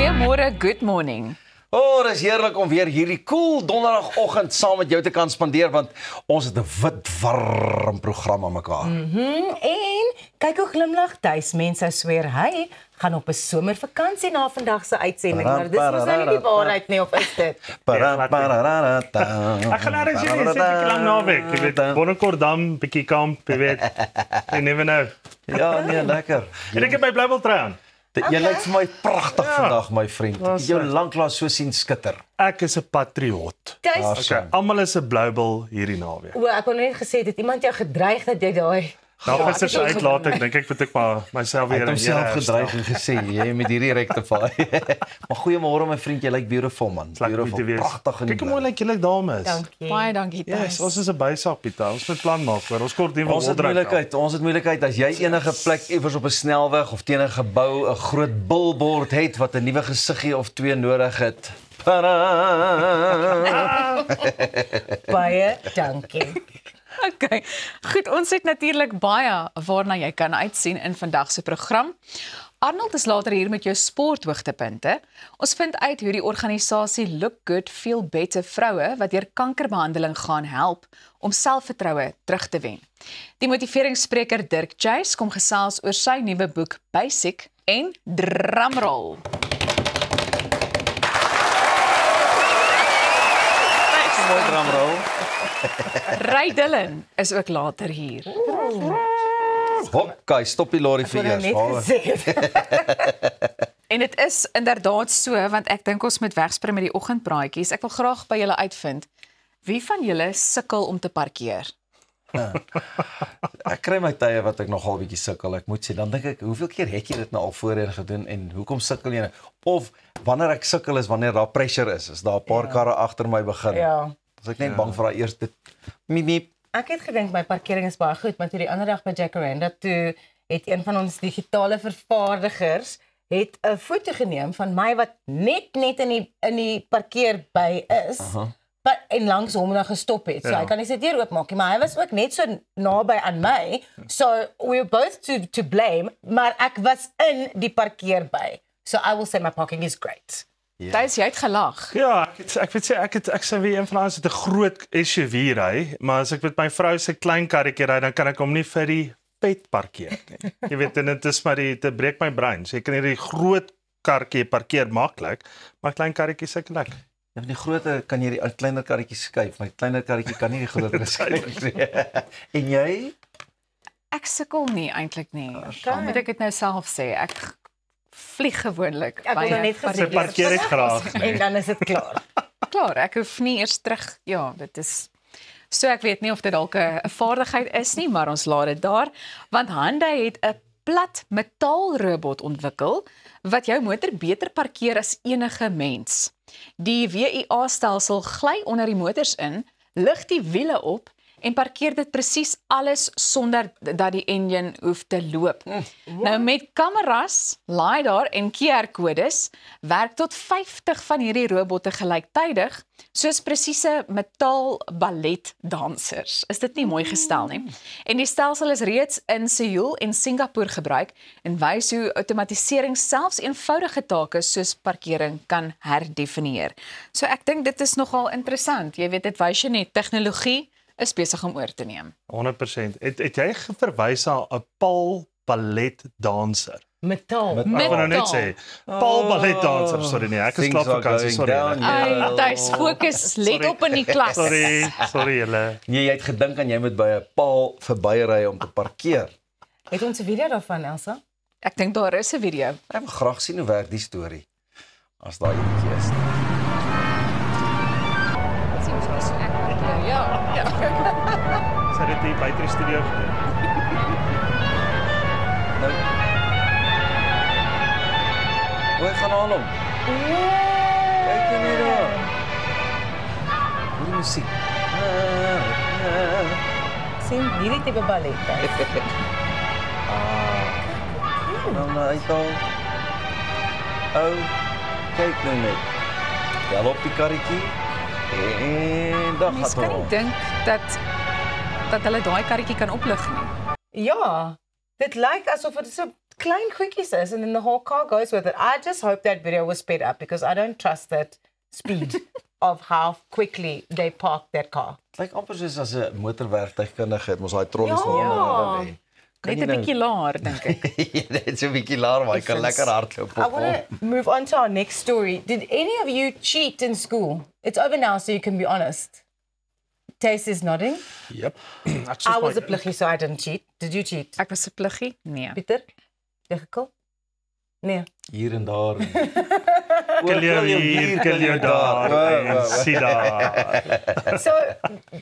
Goeiemôre, good morning. Dis heerlik om weer hierdie cool donderdagoggend saam met jou te kan spandeer, want ons het 'n wit warm program aan mekaar. En kyk hoe glimlag Thys. Mense sweer hy gaan op 'n somervakansie na vandag se uitsending, maar dis mos nou nie die waarheid nie, of is dit? Ek gaan nou sien, dit 'n lang naweek. Jy weet, Bonnekordam, bietjie kamp, jy weet. You never know. Ja, nee, lekker. En ek het my blywiltrui aan. Jy lyk vir my pragtig vandag, my vriend. Ek het jou lanklaas so sien skitter. Ek is 'n patriot. Thys, Okay, almal is 'n Bloubil hierdie naweek. ek wou net gesê het iemand jou gedreig dat jy daai Nou gister se uitlating, dink ek moet ek maar myself Hy weer het homself gedreig en gesê, jy met hierdie rectify. Maar goeiemôre my vriend, jy lyk beautiful man. Beautiful, pragtig en kyk hoe mooi lyk julle dames. dankie. Baie dankie, Yes, Thys. ons is 'n bysak, Pieter. Ons moet plan maak hoor. Ons kort nie Ons het moeilikheid as jy enige plek iewers op 'n snelweg of teen 'n gebou 'n groot billboard het wat 'n nuwe gesiggie of twee nodig het. Baie dankie. Okay. Goed, ons het natuurlik baie waarna jy kan uitsien in vandag se program. Arnold is later hier met jou sporthoogtepunte. Ons vind uit hoe die organisasie Look Good Feel Better vroue wat deur kankerbehandeling gaan help om selfvertroue terug te wen. Die motiveringsspreker Dirk Chase kom gesels oor sy nuwe boek Basic en drumroll. Mooi drumroll. Ray Dillon is ook later hier. Hokkai, stop die lorry vir Ek eers. wou net gesê het. En dit is inderdaad so, want ek dink ons moet wegspring met die oggendpraatjies. Ek wil graag by julle uitvind, wie van julle sukkel om te parkeer? Ek kry my tye wat ek nogal bietjie sukkel. Ek moet sê, dan dink ek, hoeveel keer het jy dit nou al voorheen gedoen en hoekom sukkel jy nou? Of wanneer ek sukkel is wanneer daar pressure is daar 'n paar karre agter my begin. Ja. As ek net bang vir daai eerste miep. Ek het gedink my parkering is baie goed, maar toe die ander dag by Jacaranda toe het een van ons digitale vervaardigers het 'n foto geneem van my wat net in die parkeerby is. En langs hom dan gestop het. So hy kan nie sy deur oopmaak nie, maar hy was ook net so naby aan my. So we were both to blame, maar ek was in die parkeerby. So I will say my parking is great. Thys, jy het gelag. Ja, ek weet sê ek sê wie een van ons het 'n groot SUV ry, maar as ek met my vrou se klein karretjie ry, dan kan ek hom nie vir die pet parkeer nie. Jy weet, en dit is maar dit breek my brein. So jy kan hierdie groot karretjie parkeer maklik, maar klein karretjie sukkel ek. Ja, die groter kan jy die kleiner karretjie skuif, maar die kleiner karretjie kan nie die groter skuif nie. En jy? Ek sukkel nie eintlik nie. Al moet ek dit nou self sê. Ek vlieg gewoonlik Ek wil nou net Sy parkeer dit graag. En dan is dit klaar. Klaar, ek hoef nie eers terug. Ja, dit is so ek weet nie of dit dalk 'n vaardigheid is nie, maar ons laat dit daar, want Hyundai het 'n plat metaalrobot ontwikkel wat jou motor beter parkeer as enige mens. Die WIA-stelsel gly onder die motors in, lig die wiele op en parkeer dit presies alles sonder dat die enjin hoef te loop. Nou met kameras, LiDAR en QR-kodes werk tot 50 van hierdie robotte gelyktydig soos presiese metaalballetdansers. Is dit nie mooi gestel nie? En die stelsel is reeds in Seoul en Singapore gebruik en wys hoe outomatisering selfs eenvoudige take soos parkering kan herdefinieer. So ek dink dit is nogal interessant. Jy weet, dit wys jy net tegnologie is besig om oor te neem. 100%. Het jy verwys na 'n Paul balletdanser? Metaal. Ek wil nou net sê, Paul balletdanser, sorry nee, ek is klaar vakansie, sorry. Thys, fokus, let op in die klas. Sorry julle. Nee, jy het gedink aan jy moet by 'n paal verbyry om te parkeer. Het ons 'n video daarvan, Elsa? Ek dink daar is 'n video. Ek wil graag sien hoe werk die storie. As daai enetjie is. Ja. Sy het dit buite die studio gedoen. Nou. Hoe gaan aan hom? Kyk net daar. Die musiek. Sien hierdie tipe ballet. Nou uithaal. Kyk nou net. Wel op die karretjie. En dan Mens kan nie dink dat hulle daai karretjie kan oplig nie. Ja, dit lyk asof dit so klein goedjies is and then the whole car goes with it. I just hope that video was sped up because I don't trust that speed of how quickly they parked that car. Dit lyk amper soos as 'n motorwerktuigkundige het mos daai trollies Ja. daaronder lê. Net 'n bietjie laer dink ek. Net so 'n bietjie laer, maar hy kan lekker hardloop I op. want to move on to our next story. Did any of you cheat in school? It's over now, so you can be honest. Tace is nodding. Yep. I was a pluggie, so I didn't cheat. Did you cheat? Ek was 'n pluggie? Nee. Pieter? Difficult? Nee. Hier en daar. Kill jou hier, kill jou daar. Sien daar. So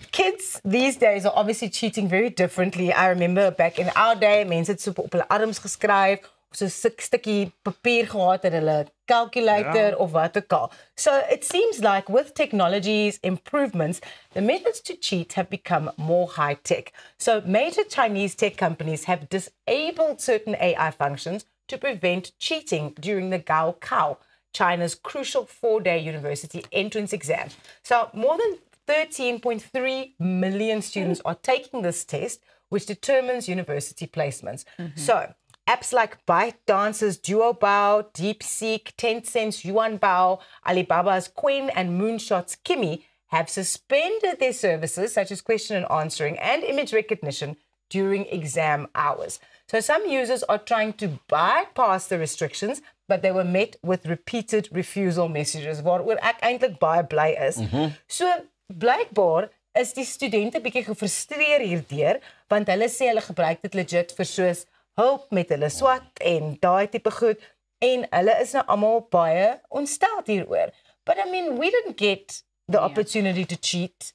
kids these days are obviously cheating very differently. I remember back in our day, mense het so op hulle arms geskryf, of so 'n stukkie papier gehad en hulle calculator of wat ook al. So it seems like with technology's improvements, the methods to cheat have become more high-tech. So major Chinese tech companies have disabled certain AI functions to prevent cheating during the Gaokao, China's crucial 4-day university entrance exam. So more than 13.3 million students are taking this test, which determines university placements. So apps like ByteDance's Duobao, DeepSeek, Tencent's Yuanbao, Alibaba's Qwen, and Moonshot's Kimi have suspended their services, such as question and answering and image recognition, during exam hours. So some users are trying to bypass the restrictions, but they were met with repeated refusal messages, waaroor ek eintlik baie bly is. So blykbaar is die studente bietjie gefrustreer hierdeur, want hulle sê hulle gebruik dit legit vir soos hulp met hulle swat en daai tipe goed, en hulle is nou almal baie ontstel hieroor. But I mean, we didn't get the opportunity to cheat,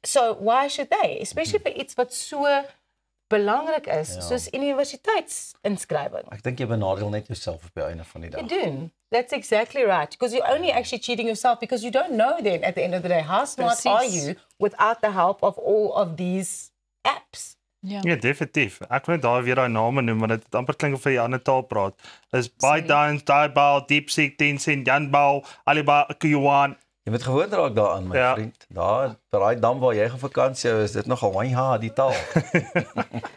so why should they? Especially vir iets wat so belangrik is, soos universiteitsinskrywing. Ek dink jy benadeel net jouself op die einde van die dag. You do. That's exactly right. Because you're only actually cheating yourself because you don't know then at the end of the day how smart Precies. are you without the help of all of these apps. Ja. Ja, definitief. Ek wil net daar weer daai name noem want dit amper klink of jy 'n ander taal praat. Dis ByteDance, Duobao, DeepSeek, Tencent, Yuanbao, Alibaba, Yuan. Jy moet gewoond raak daaraan, my vriend. Daar, by daai dam waar jy gevakansie hou, is dit nogal die taal.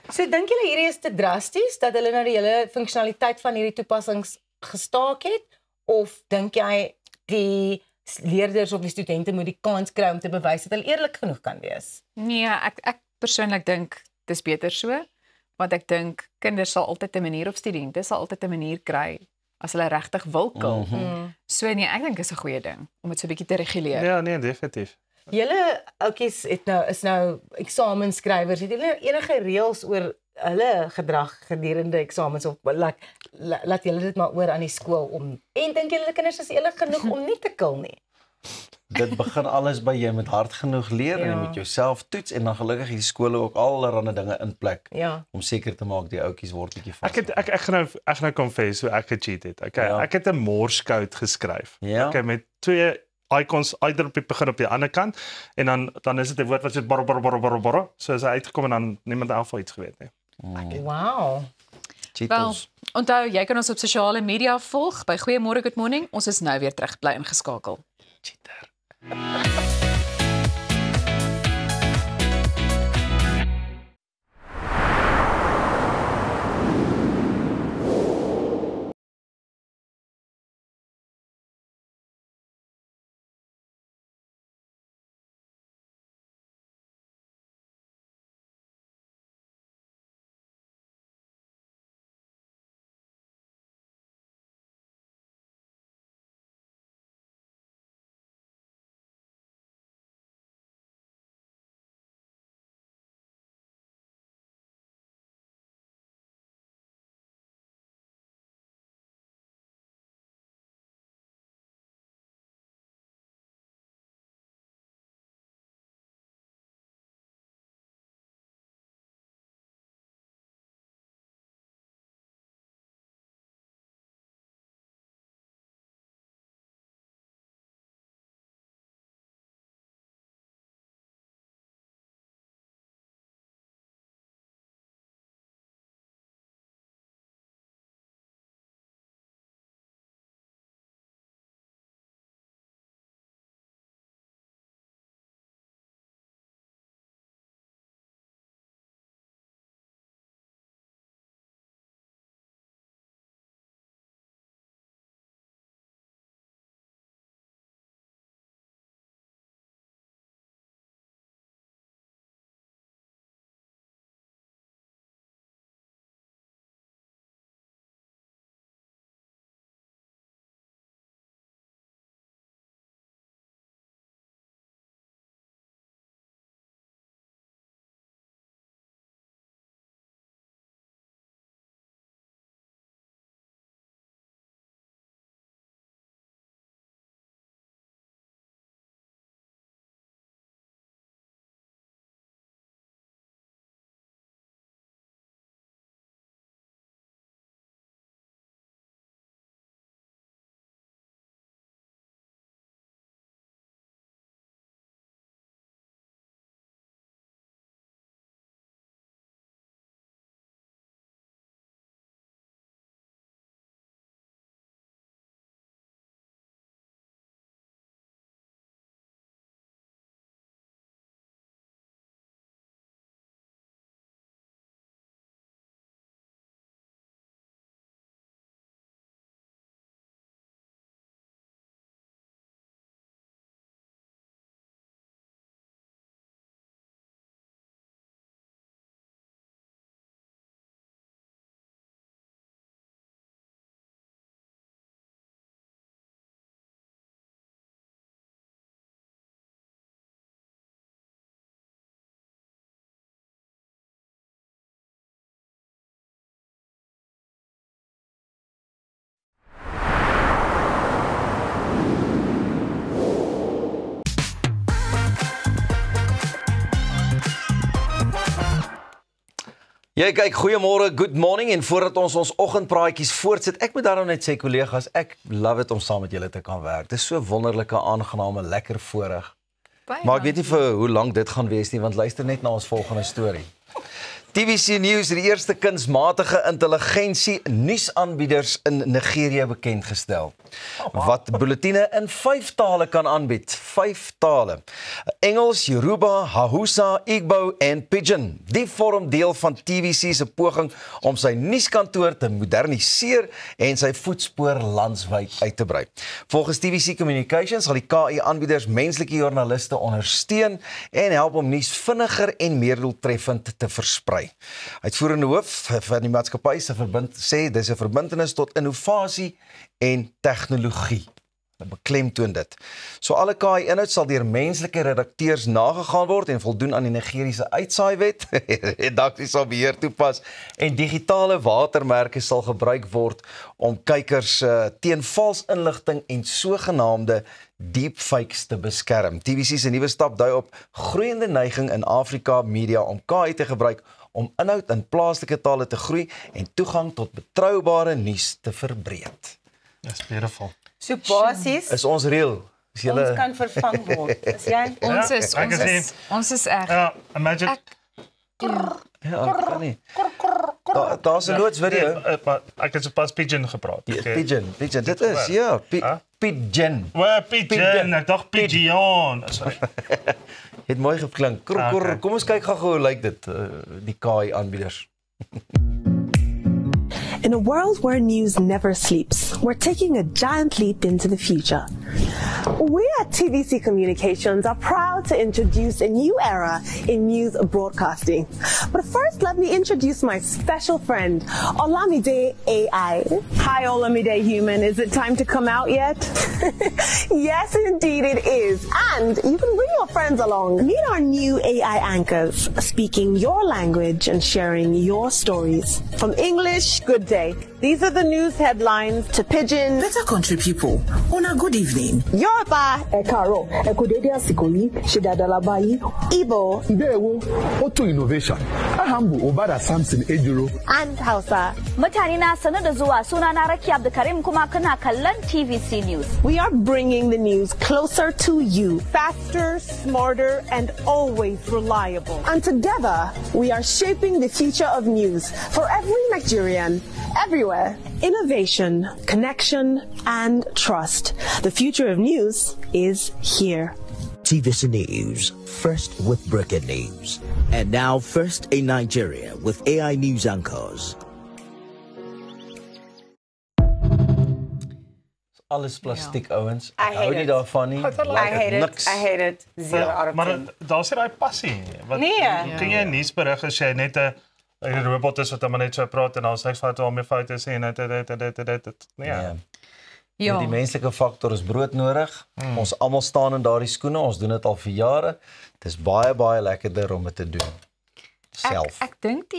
So dink julle hierdie is te drasties dat hulle nou die hele funksionaliteit van hierdie toepassings gestaak het, of dink jy die leerders of die studente moet die kans kry om te bewys dat hulle eerlik genoeg kan wees? Nee, ek persoonlik dink dis beter so, want ek dink kinders sal altyd 'n manier of studente sal altyd 'n manier kry as hulle regtig wil kil. So nee, ek dink is 'n goeie ding om dit so 'n bietjie te reguleer. Ja, nee, definitief. Julle oudjies is nou eksamenskrywers. Het julle enige reëls oor hulle gedrag gedurende eksamens of laat julle dit maar oor aan die skool om en dink julle kinders is eerlik genoeg om nie te kil nie? Dit begin alles by jy moet hard genoeg leer en jy moet jouself toets en dan gelukkig die skole ook allerlei dinge in plek om seker te maak die ouetjies word bietjie vas. Ek gaan nou confess hoe ek gecheat het. Okay, ek het 'n Morse code geskryf. Okay, met 2 icons either op die begin op die ander kant en dan is dit 'n woord wat sê borro. So as hy uitgekom en dan niemand alfa iets geweet nie. Wow. Wel, onthou jy kan ons op sosiale media volg by Goeiemôre Good Morning. Ons is nou weer terug, bly ingeskakel. Cheater. Jy kyk, goeiemôre, good morning en voordat ons oggendpraatjies voortsit, ek moet daarom net sê kollegas, ek love dit om saam met julle te kan werk. Dit is so wonderlike, aangename, lekker voorreg. Maar ek weet nie vir hoe lank dit gaan wees nie, want luister net na ons volgende storie. TVC News het die eerste kunsmatige intelligensie nuusaanbieders in Nigerië bekendgestel. Wat bulletine in 5 tale kan aanbied. 5 tale. Engels, Yoruba, Hausa, Igbo en Pidgin. Die vorm deel van TVC se poging om sy nuuskantoor te moderniseer en sy voetspoor landwyd uit te brei. Volgens TVC Communications sal die KI-aanbieders menslike joernaliste ondersteun en help om nuus vinniger en meer doeltreffend te versprei. Uitvoerende hoof van die maatskappy sê dis 'n verbintenis tot innovasie en tegnologie. Hulle beklemtoon dit. So alle KI-inhoud sal deur menslike redakteurs nagegaan word en voldoen aan die Nigeriese uitsaaiwet. Redaksie sal beheer toepas en digitale watermerke sal gebruik word om kykers teen vals inligting en sogenaamde deepfakes te beskerm. TVC se nuwe stap dui op groeiende neiging in Afrika media om KI te gebruik om inhoud in plaaslike tale te groei en toegang tot betroubare nuus te verbreed. That's beautiful. So basies, Is ons reël? Is julle ons kan vervang word. Is jy? Ons is reg. Ja, imagine. Ja, ek kan nie. Daar's 'n loodsvideo. Maar ek het sopas Pidgin gepraat. Pidgin. Dit is ja, Pidgin. Wel, Pidgin, ek dink Pidgeon. Sorry. Het mooi geklink. Okay. Kom ons kyk gou hoe lyk dit die KI-aanbieders. In a world where news never sleeps, we're taking a giant leap into the future. We at TVC Communications are proud to introduce a new era in news broadcasting. But first, let me introduce my special friend, Olamide AI. Hi, Olamide Human. Is it time to come out yet? Yes, indeed it is. And you can bring your friends along. Meet our new AI anchors, speaking your language and sharing your stories. From English, good day. These are the news headlines to Pidgin. Better country people, on a good evening. Yoruba, Ekaro, Ekodede Asikoli, Shidadalabayi, Igbo, Idewo, Auto Innovation, Ahambu Obada Samson Ejiro, and Hausa. Mutane na sanar da zuwa, sunana Raki Abdulkarim kuma kana kallon TVC News. We are bringing the news closer to you. Faster, smarter, and always reliable. And together, we are shaping the future of news for every Nigerian, everywhere. Innovation, connection, and trust. The future of news is here. TVC News, first with breaking news. And now first in Nigeria with AI news anchors. Alles plastiek ouens. I hate Hou nie it. daarvan nie. I hate it. 0 out of 10. Maar daar's nie daai passie. Wat kan jy nuus berig as jy net 'n robot is wat maar net so praat en dan sê ek vat al my foute sê en dit. Nee. Ja. Die menslike faktor is broodnodig. Ons almal staan in daardie skoene. Ons doen dit al vir jare. Dit is baie lekkerder om dit te doen. Self. Ek dink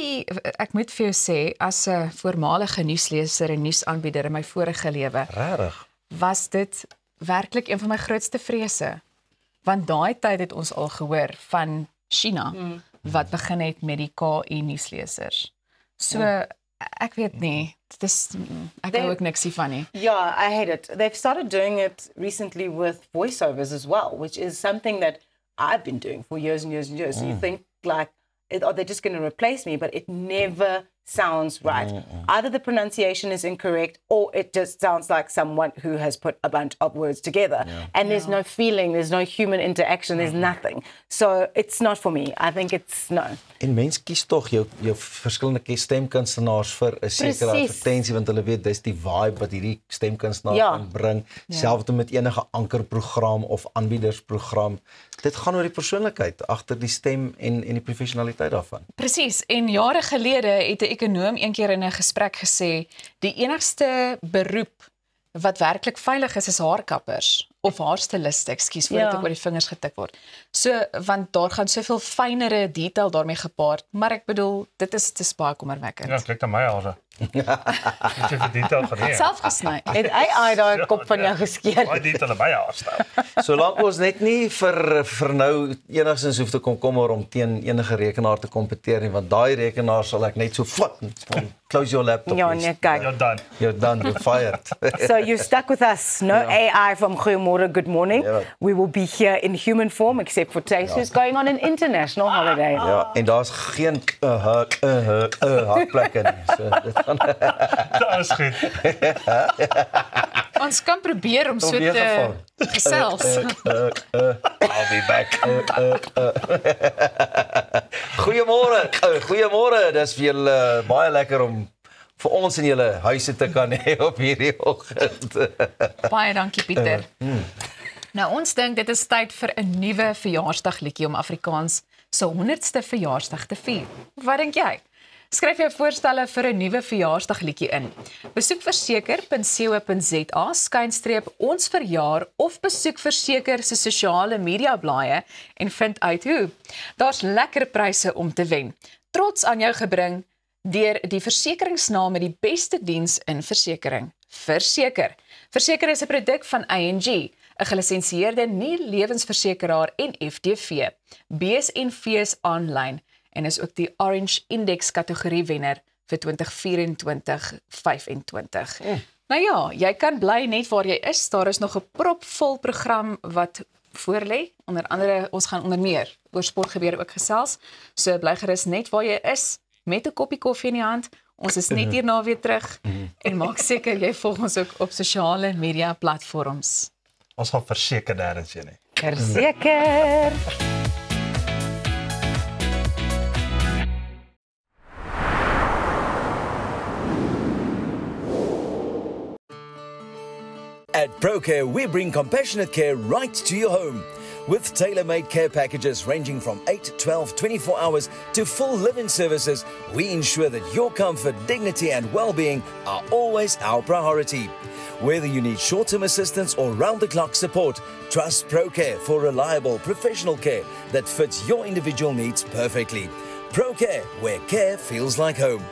ek moet vir jou sê as 'n voormalige nuusleser en nuusaanbieder in my vorige lewe, Regtig. was dit werklik een van my grootste vrese. Want daai tyd het ons al gehoor van China wat begin het met die KI nuuslesers. So ek weet nie, dit is ek hou ook niks hiervan nie. Yeah, I hate it. They've started doing it recently with voiceovers as well, which is something that I've been doing for years and years and years. So you think like, are they just going to replace me? But it never sounds right. Either the pronunciation is incorrect or it just sounds like someone who has put a bunch of words together. And there's no feeling, there's no human interaction, there's nothing. So it's not for me. I think it's no. En mens kies tog jou verskillende stemkunstenaars vir 'n sekere Precies. advertensie want hulle weet dis die vibe wat hierdie stemkunstenaar Ja. kan bring. Selfs met enige ankerprogram of aanbiedersprogram. Dit gaan oor die persoonlikheid agter die stem en die professionaliteit daarvan. Presies, en jare gelede het 'n ekonoom eendag in 'n gesprek gesê, die enigste beroep wat werklik veilig is haarkappers of haar styliste, ekskuus, voordat ek oor die vingers getik word. So, want daar gaan soveel fynere detail daarmee gepaard, maar ek bedoel, dit is baie kommerwekkend. Ja, kyk na my hare. Dit is 'n detail geneem. Self gesny. Het hy daai kop van jou geskeer? Baie detail by haar stel. Solank ons net nie vir nou enigstens hoef te komkommer om teen enige rekenaar te kompeteer nie, want daai rekenaar sal ek net so flip. Close your laptop. Ja, nee, kyk. You're done, you're fired. So you stuck with us. No AI from Goeiemorgen, good morning. Ja. We will be here in human form, except for Tace, who's going on an international holiday. Ja, en daar's geen hakplekke nie. So dit gaan Dat is goed. Ons kan probeer om so te gesels. I'll be back. Goeiemôre. Dis vir julle baie lekker om vir ons in julle huise te kan hê op hierdie oggend. Baie dankie Pieter. Nou ons dink dit is tyd vir 'n nuwe verjaarsdagliedjie om Afrikaans se 100ste verjaarsdag te vier. Wat dink jy? Skryf jou voorstelle vir 'n nuwe verjaarsdagliedjie in. Besoek verseker.co.za/ons verjaar of besoek Verseker se sosiale media blaaie en vind uit hoe. Daar's lekker pryse om te wen. Trots aan jou gebring deur die versekeringsnaam met die beste diens in versekering. Verseker. Verseker is 'n produk van ING, 'n gelisensieerde nie-lewensversekeraar en FTV. BSNV is aanlyn en is ook die Orange Index kategorie wenner vir 2024-25. Nou ja, jy kan bly net waar jy is. Daar is nog 'n propvol program wat voorlê. Onder andere, ons gaan onder meer oor sportgebeure ook gesels. So bly gerus net waar jy is met 'n koppie koffie in die hand. Ons is net hierna weer terug en maak seker jy volg ons ook op sosiale media platforms. Ons gaan verseker daarin sien nie. Verseker. At ProCare, we bring compassionate care right to your home. With tailor-made care packages ranging from 8, 12, 24 hours to full living services, we ensure that your comfort, dignity and well-being are always our priority. Whether you need short-term assistance or round-the-clock support, trust ProCare for reliable professional care that fits your individual needs perfectly. ProCare, where care feels like home.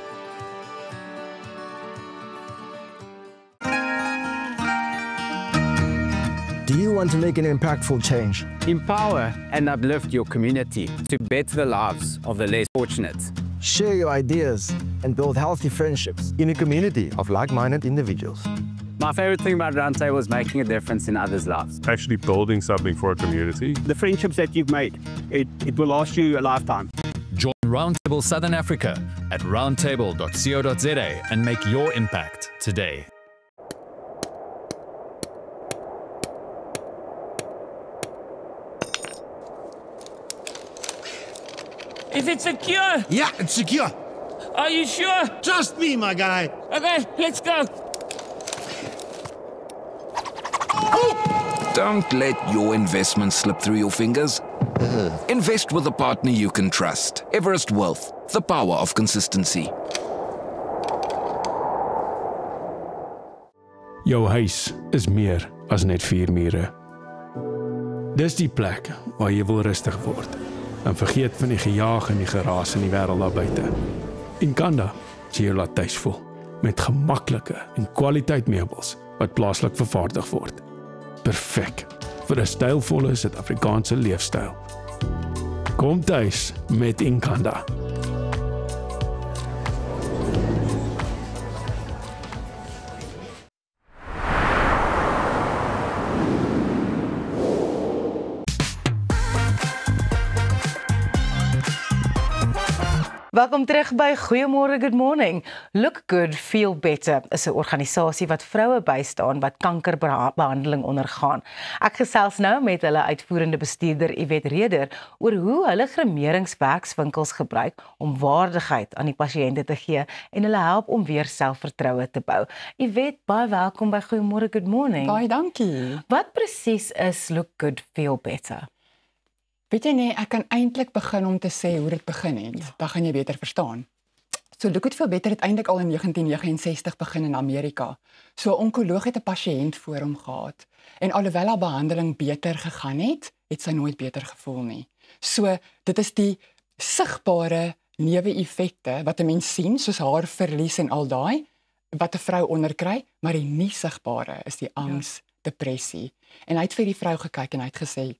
Do you want to make an impactful change? Empower and uplift your community to better the lives of the less fortunate. Share your ideas and build healthy friendships in a community of like-minded individuals. My favorite thing about Roundtable is making a difference in others' lives. Actually building something for a community. The friendships that you've made, it will last you a lifetime. Join Roundtable Southern Africa at roundtable.co.za and make your impact today. Is it secure? Yeah, it's secure. Are you sure? Trust me, my guy. Okay, let's go. Don't let your investment slip through your fingers. Invest with a partner you can trust. Everest Wealth, the power of consistency. Jou huis is meer as net 4 mure. Dis die plek waar jy wil rustig word en vergeet van die gejaag en die geraas in die wêreld daar buite. Inkanda sê jy laat tuis voel met gemaklike en kwaliteit meubels wat plaaslik vervaardig word. Perfek vir 'n stylvolle Suid-Afrikaanse leefstyl. Kom tuis met Inkanda. Welkom terug by Goeiemôre, good morning. Look Good, Feel Better is 'n organisasie wat vroue bystaan wat kankerbehandeling ondergaan. Ek gesels nou met hulle uitvoerende bestuurder Yvette Reder oor hoe hulle gremeringswerkswinkels gebruik om waardigheid aan die pasiënte te gee en hulle help om weer selfvertroue te bou. Yvette, baie welkom by Goeiemôre, good morning. Baie dankie. Wat presies is Look Good, Feel Better? Weet jy nie, ek kan eintlik begin om te sê hoe dit begin het. Dan gaan jy beter verstaan. So Look Feel Better het eintlik al in 1969 begin in Amerika. So 'n onkoloog het 'n pasiënt voor hom gehad en alhoewel haar behandeling beter gegaan het, het sy nooit beter gevoel nie. So dit is die sigbare neeweffekte wat 'n mens sien, soos haarverlies en al daai wat 'n vrou onderkry, maar die nie sigbare is die angs, depressie. En hy het vir die vrou gekyk en hy het gesê,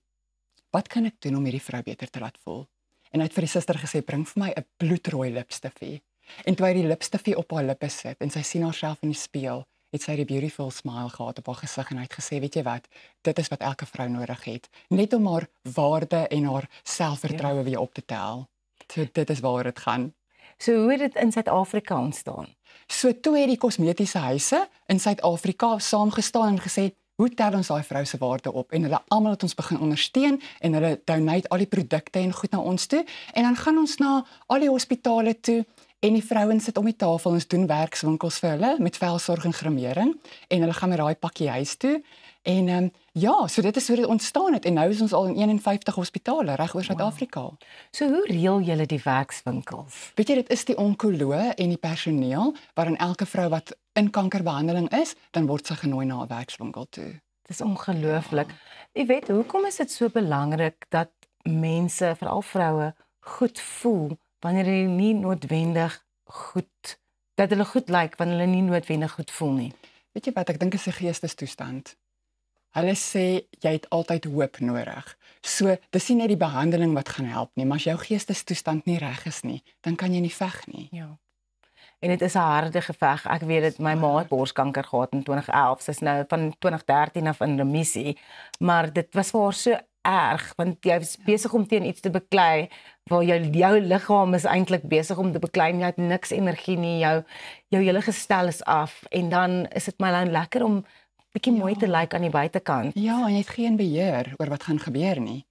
"Wat kan ek doen om hierdie vrou beter te laat voel?" En hy het vir die suster gesê, "Bring vir my 'n bloedrooi lipstifie." En toe hy die lipstifie op haar lippe sit en sy sien haarself in die spieël, het sy 'n beautiful smile gehad op haar gesig en hy het gesê, "Weet jy wat? Dit is wat elke vrou nodig het, net om haar waarde en haar selfvertroue weer op te tel." So dit is waaroor dit gaan. So hoe het dit in Suid-Afrika ontstaan? So toe het die kosmetiese huise in Suid-Afrika saamgestaan en gesê, "Hoe tel ons daai vrou se waarde op?" En hulle almal het ons begin ondersteun en hulle donate al die produkte en goed na ons toe en dan gaan ons na al die hospitale toe en die vrouens sit om die tafel, ons doen werkswinkels vir hulle met velsorg en grimering en hulle gaan met daai pakkie huis toe en ja, so dit is hoe dit ontstaan het en nou is ons al in 51 hospitale reg oor Suid-Afrika. Wow. So hoe reël julle die werkswinkels? Weet jy, dit is die onkoloog en die personeel waarin elke vrou wat in kankerbehandeling is, dan word sy genooi na 'n werkswinkel toe. Dis ongelooflik. Jy weet, hoekom is dit so belangrik dat mense, veral vroue, goed voel wanneer hulle nie noodwendig goed, dat hulle goed lyk wanneer hulle nie noodwendig goed voel nie? Weet jy wat, ek dink dit is 'n geestestoestand. Hulle sê jy het altyd hoop nodig. So, dis nie net die behandeling wat gaan help nie, maar as jou geestestoestand nie reg is nie, dan kan jy nie veg nie. Ja. En dit is 'n harde geveg. Ek weet dit, my ma het borskanker gehad in 2011. Sy's nou van 2013 af in remissie, maar dit was vir haar so erg want jy is besig om teen iets te beklei waar jou liggaam is eintlik besig om te beklei en jy het niks energie nie, jou hele gestel is af en dan is dit my dan lekker om bietjie mooi te lyk aan die buitekant. Ja, en jy het geen beheer oor wat gaan gebeur nie.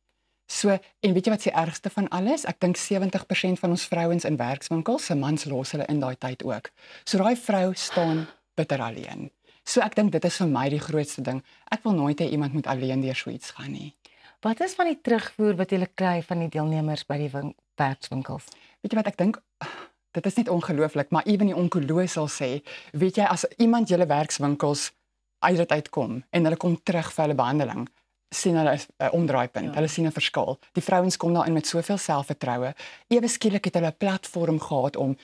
So, en weet jy wat se ergste van alles? Ek dink 70% van ons vrouens in werkswinkels, se mans los hulle in daai tyd ook. So daai vrou staan bitter alleen. So ek dink dit is vir my die grootste ding. Ek wil nooit hê iemand moet alleen deur so iets gaan nie. Wat is van die terugvoer wat jy kry van die deelnemers by die werkswinkels? Weet jy wat ek dink? Dit is net ongelooflik, maar ewen die onkoloog sal sê, weet jy, as iemand julle werkswinkels uitkom en hulle kom terug vir hulle behandeling, sien hulle 'n omdraaipunt. Ja. Hulle sien 'n verskil. Die vrouens kom daarin met soveel selfvertroue. Ewe skielik het hulle 'n platform gehad om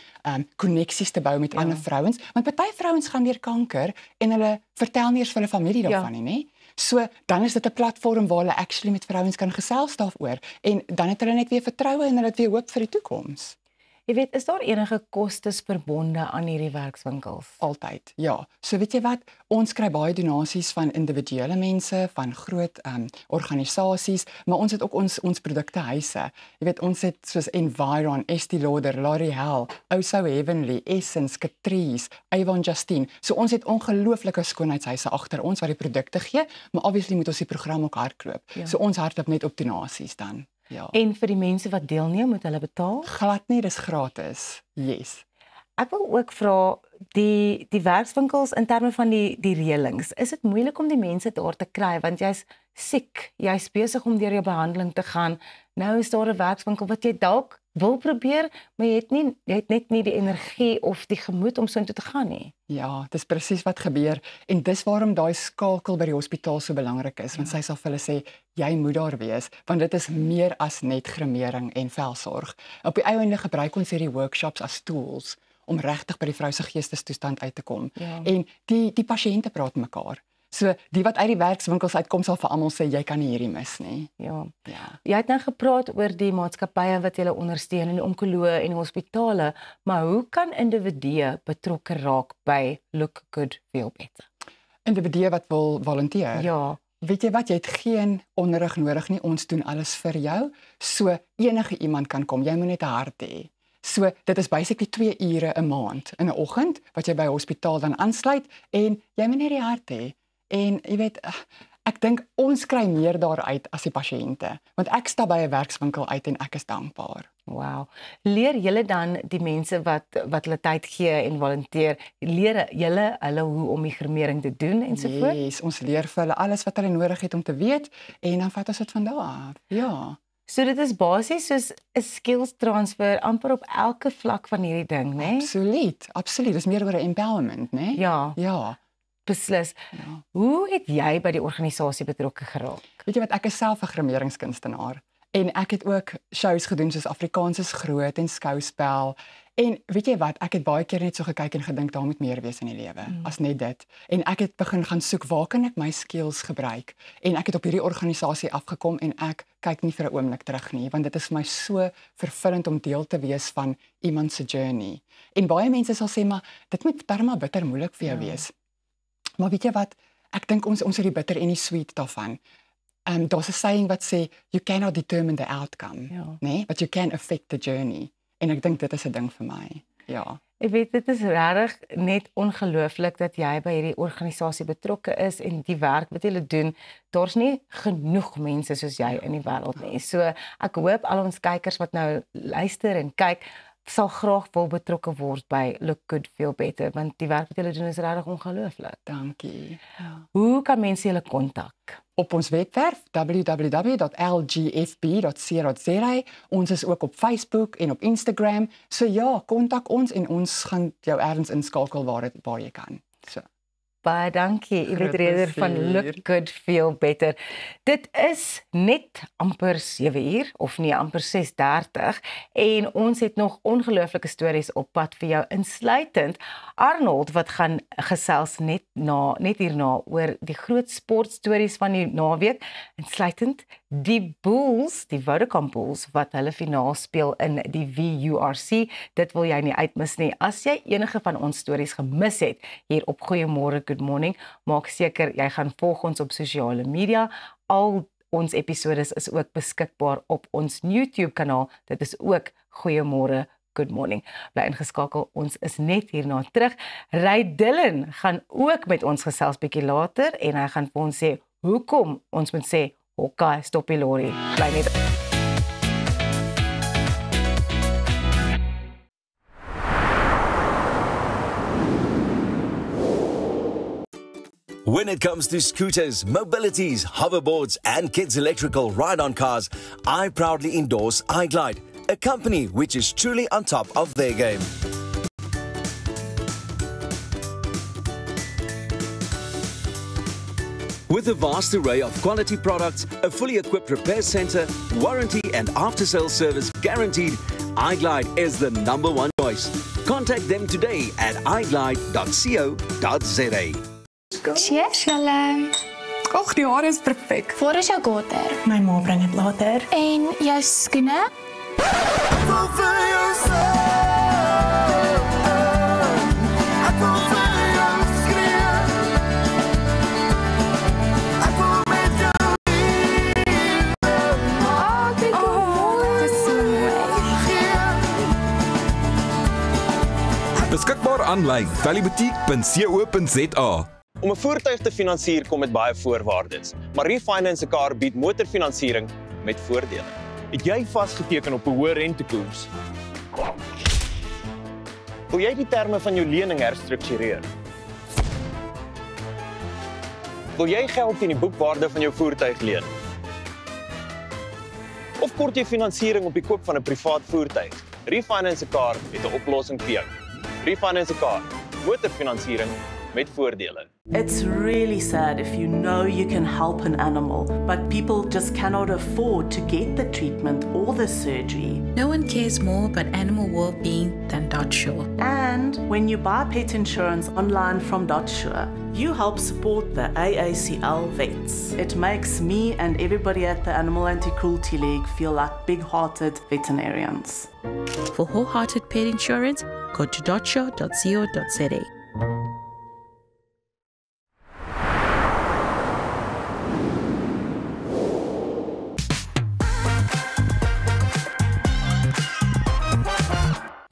koneksies te bou met ander vrouens, want party vrouens gaan deur kanker en hulle vertel nie eens vir hulle familie daarvan nie, So dan is dit 'n platform waar hulle actually met vrouens kan gesels daaroor en dan het hulle net weer vertroue en hulle het weer hoop vir die toekoms. Jy weet, is daar enige kostes verbonde aan hierdie werkswinkels? Altyd, ja. So weet jy wat, ons kry baie donasies van individuele mense, van groot organisasies, maar ons het ook ons produkte huise. Jy weet, ons het soos Environ, Estee Lauder, L'Oreal, Oh So Heavenly, Essence, Catrice, Avon Justine. So ons het ongelooflike skoonheidshuise agter ons wat die produkte gee, maar obviously moet ons die program ook hardloop. Ja. So ons hardloop net op donasies dan. Ja. En vir die mense wat deelneem, moet hulle betaal? Glad nie, dis gratis. Yes. Ek wil ook vra die werkswinkels in terme van die reëlings. Is dit moeilik om die mense daar te kry want jy's siek, jy's besig om deur jou behandeling te gaan. Nou is daar 'n werkswinkel wat jy dalk wil probeer, maar jy het net nie die energie of die gemoed om so intoe te gaan nie. Ja, dis presies wat gebeur en dis waarom daai skakel by die hospitaal so belangrik is, want sy sal vir hulle sê jy moet daar wees, want dit is meer as net grimering en velsorg. Op die einde gebruik ons hierdie workshops as tools om regtig by die vrou se geestestoestand uit te kom. Ja. En die pasiënte praat mekaar. So die wat uit die werkswinkels uitkom sal vir almal sê jy kan nie hierdie mis nie. Ja. Jy het nou gepraat oor die maatskappye wat julle ondersteun en die onkoloë en die hospitale, maar hoe kan individue betrokke raak by Look Good Feel Better? Individue wat wil volunteer? Ja. Weet jy wat, jy het geen onderrig nodig nie, ons doen alles vir jou. So enige iemand kan kom, jy moet net 'n hart hê. So dit is basically 2 ure 'n maand in 'n oggend wat jy by 'n hospitaal dan aansluit en jy moet net die hart hê. En jy weet, ek dink ons kry meer daaruit as die pasiënte, want ek stap by 'n werkswinkel uit en ek is dankbaar. Wow. Leer julle dan die mense wat hulle tyd gee en volunteer, leer julle hulle hoe om die grimering te doen en so voort? Yes, ons leer vir hulle alles wat hulle nodig het om te weet en dan vat ons dit van daar af. Ja. So dit is basies soos 'n skills transfer amper op elke vlak van hierdie ding, né? Absoluut, absoluut. Dis meer oor 'n empowerment, né? Ja. Ja. Beslis. Ja. Hoe het jy by die organisasie betrokke geraak? Weet jy wat, ek is self 'n grimeringskunstenaar en ek het ook shows gedoen soos Afrikaans is groot en skouspel. En weet jy wat, ek het baie keer net so gekyk en gedink daar moet meer wees in die lewe as net dit. En ek het begin gaan soek waar kan ek my skills gebruik? En ek het op hierdie organisasie afgekom en ek kyk nie vir 'n oomblik terug nie, want dit is vir my so vervullend om deel te wees van iemand se journey. En baie mense sal sê maar dit moet darm bitter moeilik vir jou wees. Maar weet jy wat, ek dink ons het die bitter en die sweet daarvan. Daar's 'n saying wat sê you cannot determine the outcome, nee, but you can affect the journey. En ek dink dit is 'n ding vir my. Ja. Ek weet dit is regtig net ongelooflik dat jy by hierdie organisasie betrokke is en die werk wat jy doen. Daar's nie genoeg mense soos jy in die wêreld nie. So ek hoop al ons kykers wat nou luister en kyk sal graag wil betrokke word by Look Good Feel Better, want die werk wat julle doen is regtig ongelooflik. Dankie. Ja. Hoe kan mense julle kontak? Op ons webwerf www.lgfb.co.za. Ons is ook op Facebook en op Instagram. So ja, kontak ons en ons gaan jou ergens inskakel waar jy kan. So. Baie dankie, Iwet Reder van Look Good Feel Better. Dit is net amper 7 uur, of nee, amper 6:30 en ons het nog ongelooflike stories op pad vir jou, insluitend Arnold wat gaan gesels net hierna oor die groot sportstories van die naweek, insluitend die Bulls, die Vodacom Bulls wat hulle finaal speel in die VURC. Dit wil jy nie uitmis nie. As jy enige van ons stories gemis het hier op Goeiemôre Good Morning, maak seker jy gaan volg ons op sosiale media. Al ons episodes is ook beskikbaar op ons YouTube kanaal. Dit is ook Goeiemôre Good Morning. Bly ingeskakel, ons is net hierna terug. Ray Dillon gaan ook met ons gesels bietjie later en hy gaan vir ons sê hoekom ons moet sê Hokkai, stop die lorry. Bly net. When it comes to scooters, mobilities, hoverboards, and kids' electrical ride-on cars, I proudly endorse iGlide, a company which is truly on top of their game. With a vast array of quality products, a fully equipped repair center, warranty and after-sales service guaranteed, iGlide is the #1 choice. Contact them today at iglide.co.za. Cheers, julle. Och, die haar is perfek. Waar is jou gater? My ma bring dit later. En jou skoene? Beskikbaar aanlyn valleyboutique.co.za. Om 'n voertuig te finansier kom met baie voorwaardes, maar Refinance 'n Car bied motorfinansiering met voordele. Het jy vasgeteken op 'n hoë rentekoers? Wil jy die terme van jou lening herstruktureer? Wil jy geld teen die boekwaarde van jou voertuig leen? Of kort jy finansiering op die koop van 'n privaat voertuig? Refinance 'n Car het 'n oplossing vir jou. Refinance 'n Car, motorfinansiering met voordele. It's really sad if you know you can help an animal, but people just cannot afford to get the treatment or the surgery. No one cares more about animal well-being than DotSure. And when you buy pet insurance online from DotSure, you help support the AACL vets. It makes me and everybody at the Animal Anti-Cruelty League feel like big-hearted veterinarians. For wholehearted pet insurance, go to dotsure.co.za.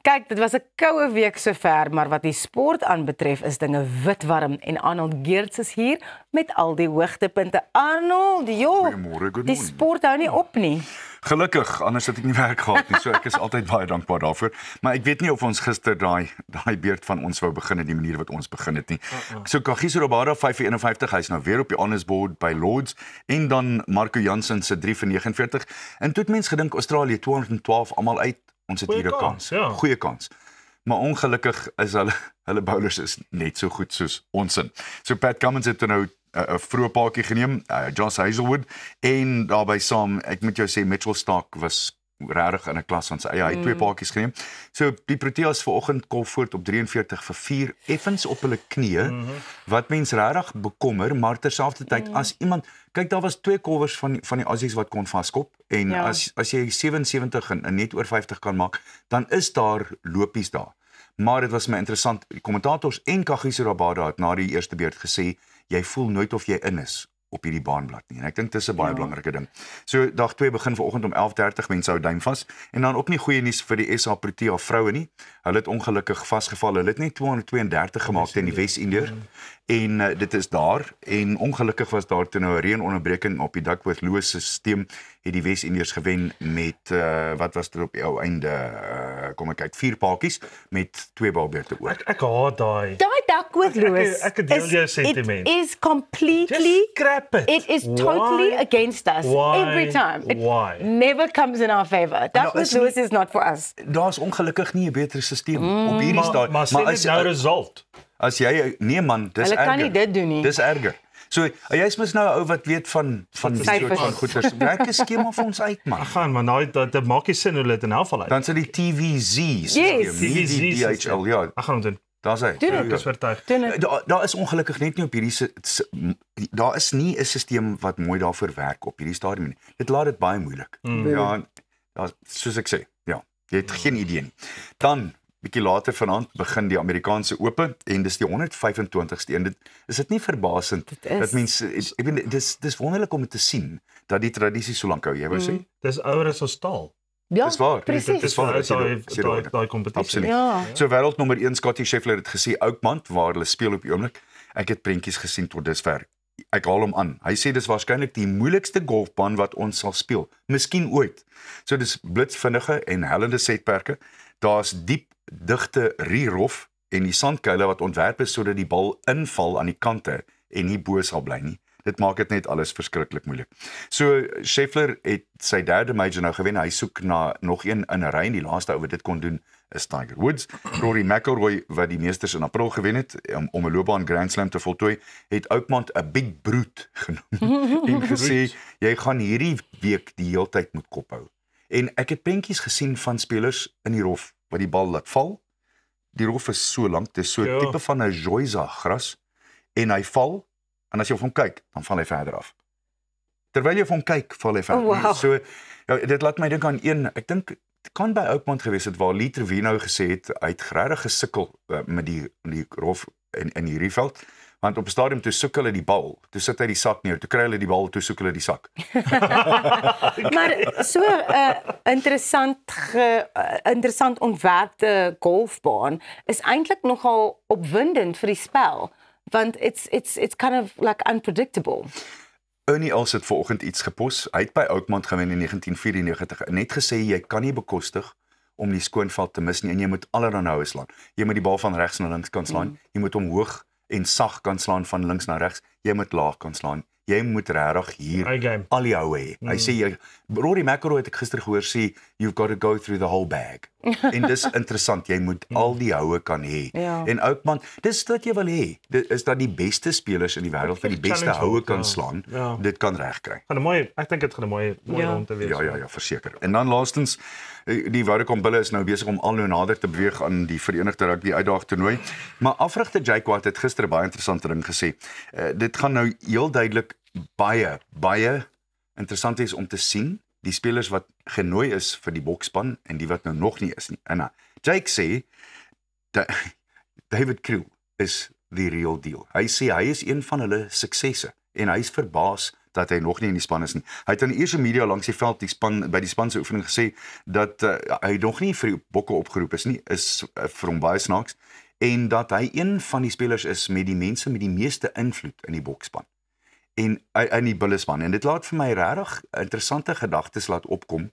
Kyk, dit was 'n koue week sover, maar wat die sport aanbetref is dinge wit warm en Arnold Geerts is hier met al die hoogtepunte. Arnold, Goeiemôre, die sport hou nie op nie. Gelukkig, anders het ek nie werk gehad nie. So ek is altyd baie dankbaar daarvoor. Maar ek weet nie of ons gister daai beurt van ons wou begin in die manier wat ons begin het nie. So Kagiso Rabada 5:51, hy's nou weer op die honors board by Lords en dan Marco Jansen se 3:49. En toe het mens gedink Australië 212 almal uit. Ons het hier 'n kans. Goeie kans. Maar ongelukkig is hulle bowlers is net so goed soos ons in. So Pat Cummins het nou 'n vroeë paadjie geneem, Josh Hazelwood en daarbey saam, ek moet jou sê Mitchell Starc was regtig in 'n klas van sy eie. Hy het 2 paadjies geneem. So die Proteas vanoggend kom voort op 43 vir 4 effens op hulle knieë. Wat mens regtig bekommer, maar terselfdertyd as iemand kyk, daar was 2 kolwers van die Aussies wat kon vaskop en as jy 77 en net oor 50 kan maak, dan is daar lopies daar. Maar dit was my interessant, die kommentators en Kagiso Rabada het na die eerste beurt gesê, jy voel nooit of jy in is op hierdie baanblad nie. En ek dink dis 'n baie belangrike ding. So dag 2 begin vanoggend om 11:30, mense hou duim vas. En dan ook nie goeie nuus vir die SA Protea vroue nie. Hulle het ongelukkig vasgeval. Hulle het net 232 gemaak teen die Wes-Indiër. En dit is daar en ongelukkig was daar toe nou 'n reënonderbreking op die Duckworth Lewis stelsel, het die Wes-Indiërs gewen met wat was dit op die ou einde kom ek kyk 4 paadjies met 2 balbeurte oor. Ek haat daai Duckworth Lewis. Ek deel jou sentiment. It is completely it is totally against us every time. It never comes in our favor. Duckworth Lewis is not for us. Daar's ongelukkig nie 'n beter stelsel op hierdie stadium. Maar as nou result. As jy nee man, dis erger. Hulle kan nie dit doen nie. Dis erger. So jy's mos nou 'n ou wat weet van die soort van goeders. Werk 'n skema vir ons uit man. Ag gaan maar nou dit maak nie sin hoe dit in elk geval uit. Dan sal die TVZ stelsel, DHL ja. Ag gaan ons doen. Daar's hy. Ek is oortuig. Daar is ongelukkig net nie op hierdie daar is nie 'n stelsel wat mooi daarvoor werk op hierdie stadium nie. Dit laat dit baie moeilik. Ja, soos ek sê, ja, jy het geen idee nie. Dan bietjie later vanaand begin die Amerikaanse Ope en dis die 125ste een. Is dit nie verbasend dat mense ek weet dis wonderlik om te sien dat die tradisie so lank hou, jy wou sê? Dis ouer as ons taal. Ja, dis waar. Presies. Dis waar. Daai kompetisie. Ja. So wêreldnommer 1 Scottie Scheffler het gesê Oakmont waar hulle speel op die oomblik. Ek het prentjies gesien tot dusver. Ek haal hom aan. Hy sê dis waarskynlik die moeilikste golfbaan wat ons sal speel, miskien ooit. So dis blitsvinnige en hellende setperke. Daar's diep digte rierhof en die sandkuile wat ontwerp is sodat die bal inval aan die kante en nie bo sal bly nie. Dit maak dit net alles verskriklik moeilik. So Scheffler het sy 3de major nou gewen. Hy soek na nog een in 'n ry en die laaste ou wat dit kon doen is Tiger Woods. Rory McIlroy wat die Meesters in April gewen het om 'n loopbaan Grand Slam te voltooi, het Oakmont 'n big brute genoem en gesê jy gaan hierdie week die heeltyd moet kop hou. En ek het prentjies gesien van spelers in die rof wat die bal laat val. Die rof is so lank, dit is so tipe van 'n Zoysia gras en hy val en as jy op hom kyk, dan val hy verder af. Terwyl jy op hom kyk, val hy verder. Wow. So ja, dit laat my dink aan ek dink dit kan by Oakmont gewees het waar Lee Trevino gesê het hy het regtig gesukkel met die rof in hierdie veld. Want op 'n stadium toe soek hulle die bal, toe sit hy die sak neer, toe kry hulle die bal, toe soek hulle die sak. Maar so 'n interessant ontwerpte golfbaan is eintlik nogal opwindend vir die spel, want it's kind of like unpredictable. Ernie Els het vanoggend iets gepos. Hy het by Oakmont gewen in 1994 en net gesê jy kan nie bekostig om die skoonveld te mis nie en jy moet allerlei houe slaan. Jy moet die bal van regs na links kan slaan. Jy moet hom hoog en sag kan slaan van links na regs. Jy moet laag kan slaan. Jy moet regtig hier al die houe hê. Hy sê Rory McIlroy het ek gister gehoor sê you've got to go through the whole bag. En dis interessant, jy moet al die houe kan hê. En Oakmont, dis wat jy wil hê. Dit is dat die beste spelers in die wêreld vir die beste houe kan slaan. Dit kan regkry. Ek dink dit gaan 'n mooi rond te wees. Ja, verseker. En dan laastens die Vodacom Bulle is nou besig om al hoe nader te beweeg aan die Verenigde Rugby Uitdagtoernooi. Maar afrigter Jake White het gister 'n baie interessante ding gesê. Dit gaan nou heel duidelik baie interessant is om te sien die spelers wat genooi is vir die bokspan en die wat nou nog nie is nie. En Jake sê David Kriel is die real deal. Hy sê hy is een van hulle suksesse en hy is verbaas dat hy nog nie in die span is nie. Hy het aan die eerste media langs die veld by die span se oefening gesê dat hy nog nie vir die bokke opgeroep is nie, is vir hom baie snaaks en dat hy een van die spelers is met die mense met die meeste invloed in die bokspan. en in die Bullisman en dit laat vir my regtig interessante gedagtes laat opkom.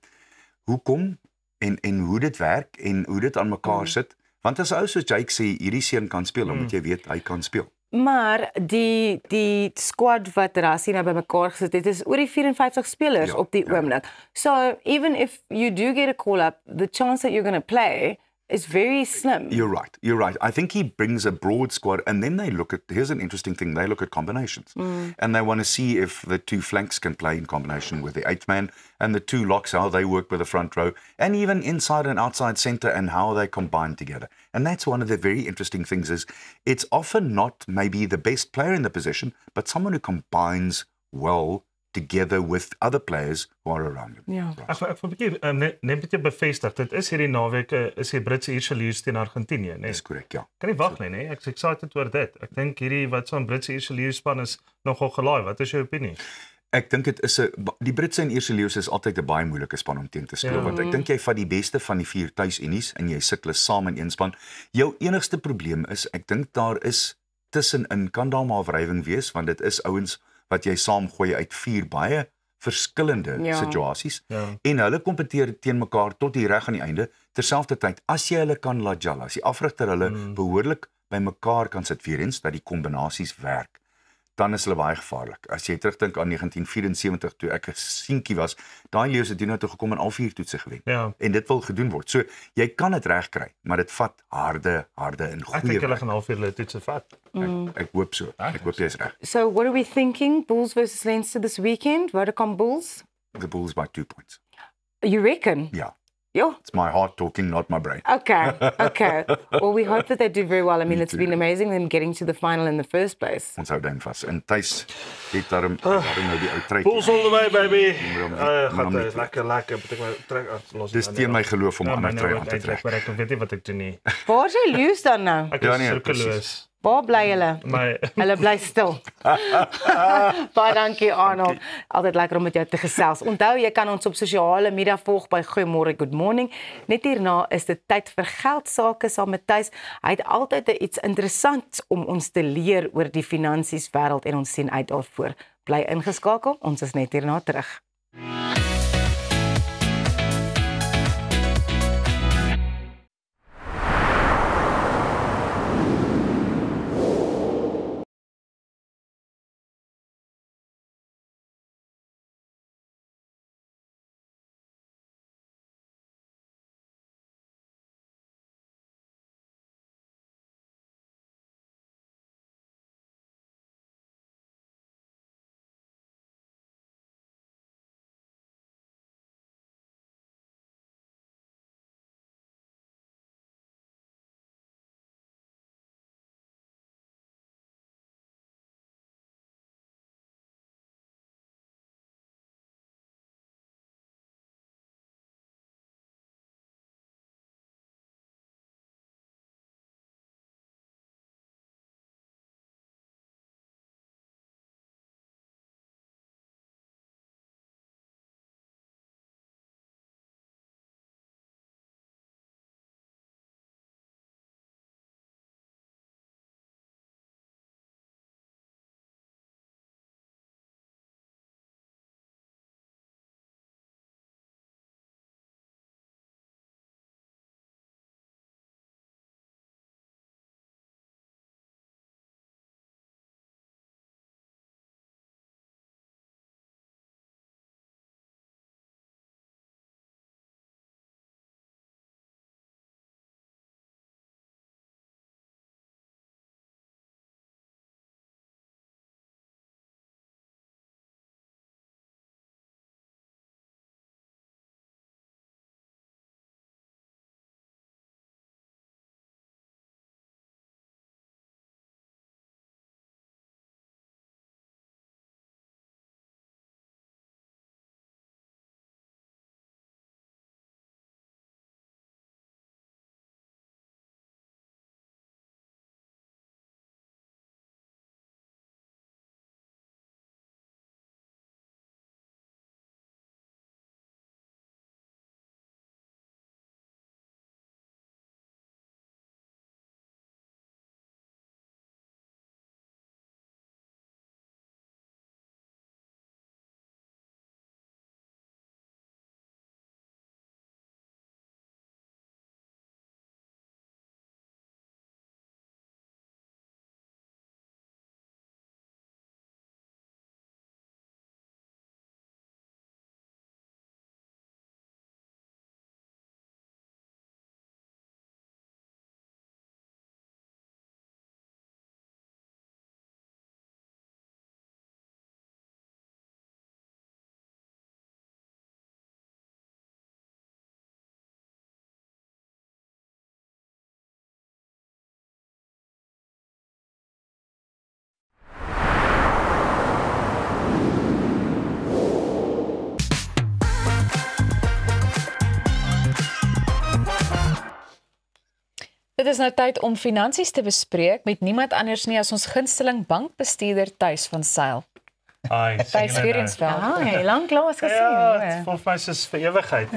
Hoekom en hoe dit werk en hoe dit aan mekaar sit. Want as ou soos Jake sê hierdie seun kan speel, dan moet jy weet hy kan speel. Maar die squad wat Rassie nou bymekaar gesit het, is oor die 54 spelers op die oomblik. So even if you do get a call up, the chance that you're going to play is very slim. You're right. I think he brings a broad squad and then they look at, here's an interesting thing, they look at combinations. And they want to see if the two flanks can play in combination with the 8th man and the two locks, how they work with the front row, and even inside and outside centre and how they combine together. And that's one of the very interesting things is it's often not maybe the best player in the position, but someone who combines well together with other players who are around him. Ja. Ek wil 'n bietjie net bietjie bevestig. Dit is hierdie naweek is die Britse Ierseluurs teen Argentinië, né? Dis korrek, ja. Kan nie wag nie, né? Ek is excited oor dit. Ek dink hierdie wat so 'n Britse Ierseluurs span is nogal gelaai. Wat is jou opinie? Ek dink dit is die Britse en Ierse leeu's is altyd 'n baie moeilike span om teen te speel want ek dink jy vat die beste van die 4 tuisunies en jy sit hulle saam in een span. Jou enigste probleem is ek dink daar is tussenin kan daar maar wrywing wees want dit is ouens wat jy saamgooi uit 4 baie verskillende situasies en hulle kompeteer teen mekaar tot die reg aan die einde. Terselfdertyd as jy hulle kan laat jal, as die afrigter hulle behoorlik by mekaar kan sit weer eens dat die kombinasies werk, dan is hulle baie gevaarlik. As jy terugdink aan 1974 toe ek 'n seentjie was, daai leeu's het toe gekom en al 4 toetse gewen. En dit wil gedoen word. So jy kan dit reg kry, maar dit vat harde en goeie. Ek dink hulle gaan al 4 hulle toetse vat. Ek hoop so. Ek hoop jy's reg. So what are we thinking? Bulls versus Leinster this weekend? Vodacom Bulls? The Bulls by 2 points. You reckon? Yeah. Yeah. It's my heart talking, not my brain. Okay. Well, we hope that they do very well. I mean, it's been amazing them getting to the final in the first place. Ons hou duim vas. En Thys het daarom nou die ou trek. Bulls all the way, baby. Gaat lekker. Trek los. Dis teen my geloof om ander trek aan te trek. Ek weet nie wat ek doen nie. Waar is jy leeu's dan nou? Ek is sulkeloos. Waar bly hulle? Hulle bly stil. Baie dankie Arnold. Altyd lekker om met jou te gesels. Onthou jy kan ons op sosiale media volg by Goeiemôre Good Morning. Net hierna is dit tyd vir geldsaake saam met Thys. Hy het altyd iets interessants om ons te leer oor die finansies wêreld en ons sien uit daarvoor. Bly ingeskakel. Ons is net hierna terug. dit is nou tyd om finansies te bespreek met niemand anders nie as ons gunsteling bankbestuurder Thys van Sail. Ai, Thys weer eens wel. Hy lanklaas gesien. Ja, vir my is vir ewigheid.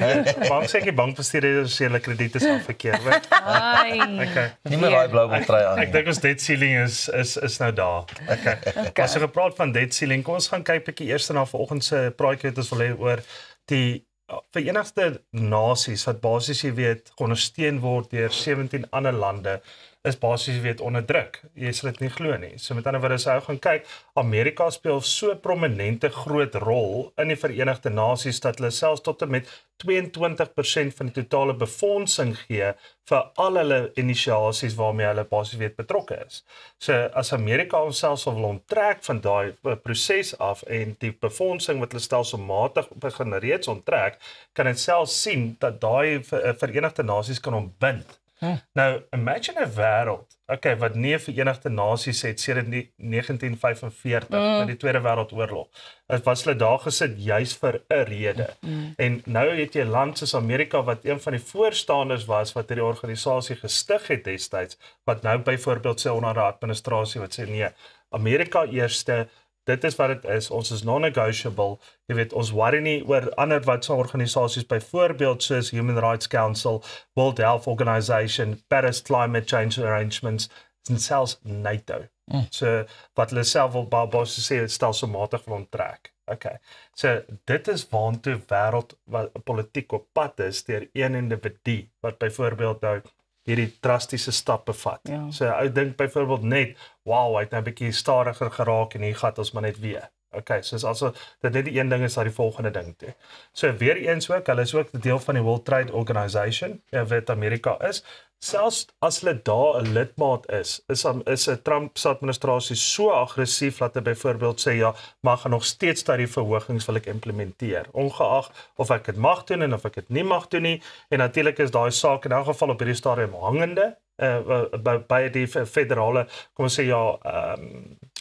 Bank sê ek bankbestuurder is hulle krediete is afgekeer, weet. Ai. Okay. Nie meer daai blou wiltrui aan. Ek dink ons debt ceiling is nou daar. Okay. As jy gepraat van debt ceiling, kom ons gaan kyk bietjie eers na vanoggend se praatjie wat ons wil hê oor die Verenigde Nasies wat basies jy weet ondersteun word deur 17 ander lande is basies jy weet onder druk. Jy sal dit nie glo nie. So met ander woorde as jy gaan kyk, Amerika speel so prominente groot rol in die Verenigde Nasies dat hulle selfs tot en met 22% van die totale befondsing gee vir al hulle inisiasies waarmee hulle basies weet betrokke is. So as Amerika homself wil onttrek van daai proses af en die befondsing wat hulle stelselmatig begin reeds onttrek, kan dit self sien dat daai Verenigde Nasies kan ontbind. Nou, imagine 'n wêreld, okay, wat nie 'n Verenigde Nasies het sedert 1945 met die Tweede Wêreldoorlog. Dit was hulle daar gesit juis vir 'n rede. En nou het jy 'n land soos Amerika wat een van die voorstanders was wat hierdie organisasie gestig het destyds, wat nou byvoorbeeld sê onder 'n administrasie wat sê nee, Amerika eerste. Dit is wat dit is. Ons is non-negotiable. Jy weet, ons worry nie oor ander wat so organisasies byvoorbeeld soos Human Rights Council, World Health Organization, Paris Climate Change Arrangements en selfs NATO. So wat hulle self wil basies sê stelselmatig wil onttrek. Okay. So dit is waantoe wêreld wat politiek op pad is deur een individu wat byvoorbeeld nou hierdie drastiese stappe vat. Ja. So ou dink byvoorbeeld net, wow, hy het nou 'n bietjie stadiger geraak en hier gaan ons maar net weer. Okay, so also dit net die een ding is dat die volgende ding toe. So weer eens ook, hulle is ook 'n deel van die World Trade Organization, wat Amerika is. Selfs as hulle daar 'n lidmaat is 'n Trump se administrasie so aggressief dat hy byvoorbeeld sê ja, maar gaan nog steeds tariefverhogings wil ek implementeer, ongeag of ek dit mag doen en of ek dit nie mag doen nie. En natuurlik is daai saak in elk geval op hierdie stadium hangende by die federale, kom ons sê ja,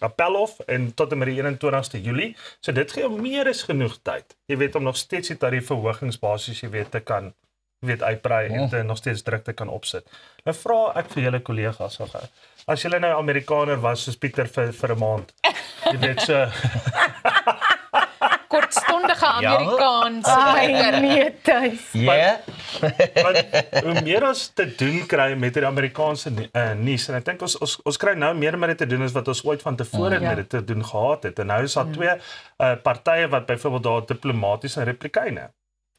appelhof en tot en met die 21ste Julie. So dit gee meer as genoeg tyd. Jy weet om nog steeds die tariefverhogings basies jy weet te kan uitbrei en te nog steeds druk te kan opsit. Nou vra ek vir julle kollegas gou. As julle nou Amerikaner was soos Pieter vir 'n maand. Jy weet so kortstondige Amerikaans. Ai nee, Thys. Ja. Want hoe meer ons te doen kry met die Amerikaanse nuus en ek dink ons kry nou meer met dit te doen as wat ons ooit van tevore met dit te doen gehad het. En nou is daar twee partye wat byvoorbeeld daar diplomaties en republikeine.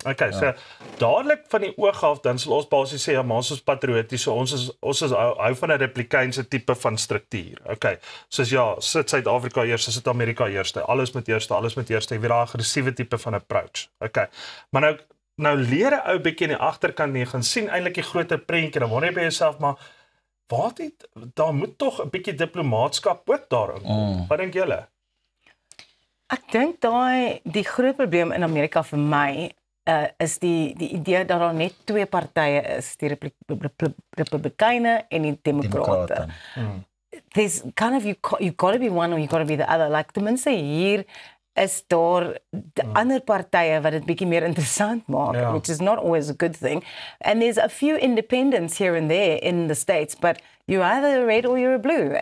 Okay, so dadelik van die oog af dan sal ons basies sê ja, maar ons is patrioties, so ons is hou van 'n republikeinse tipe van struktuur. Okay. Soos ja, sit Suid-Afrika eers, sit Amerika eerste. Alles met eerste. Jy weet daai aggressiewe tipe van approach. Okay. Maar nou leer 'n ou bietjie in die agterkant nie gaan sien eintlik die groter prentjie. Dan wonder jy by jouself maar daar moet tog 'n bietjie diplomaatskap ook daarin kom. Wat dink julle? Ek dink die groot probleem in Amerika vir my is die idee dat daar net twee partye is, die Republikeine en die Demokrate. There's kind of you got to be one or you got to be the other. Like ten minste hier is daar die ander partye wat dit bietjie meer interessant maak, which is not always a good thing. And there's a few independents here and there in the States, but you're either a red or you're a blue.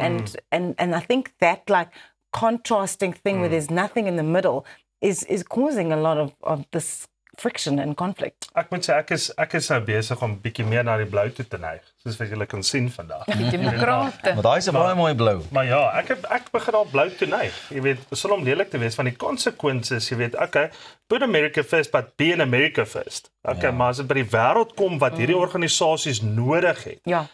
And I think that like contrasting thing where there's nothing in the middle is causing a lot of this friction and conflict. Ek moet sê ek is nou besig om bietjie meer na die blou toe te neig, soos wat julle kan sien vandag. Die Demokrate. Maar daai is 'n baie mooi blou. Maar ja, ek begin al blou toe neig. Jy weet, sal om lelik te wees van die consequences, jy weet, okay, put America first, but be in America first. Okay, maar as dit by die wêreld kom wat hierdie organisasies nodig het. Ja.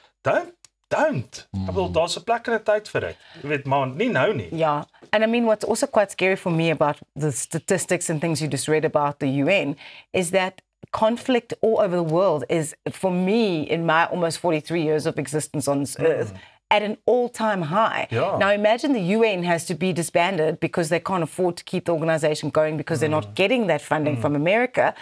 Don't. Ek bedoel, daar's 'n plek en 'n tyd vir dit. Jy weet, maar nie nou nie. Yeah, and I mean what's also quite scary for me about the statistics and things you just read about the UN is that conflict all over the world is, for me, in my almost 43 years of existence on this earth, at an all-time high. Yeah. Now imagine the UN has to be disbanded because they can't afford to keep the organization going because they're not getting that funding from America.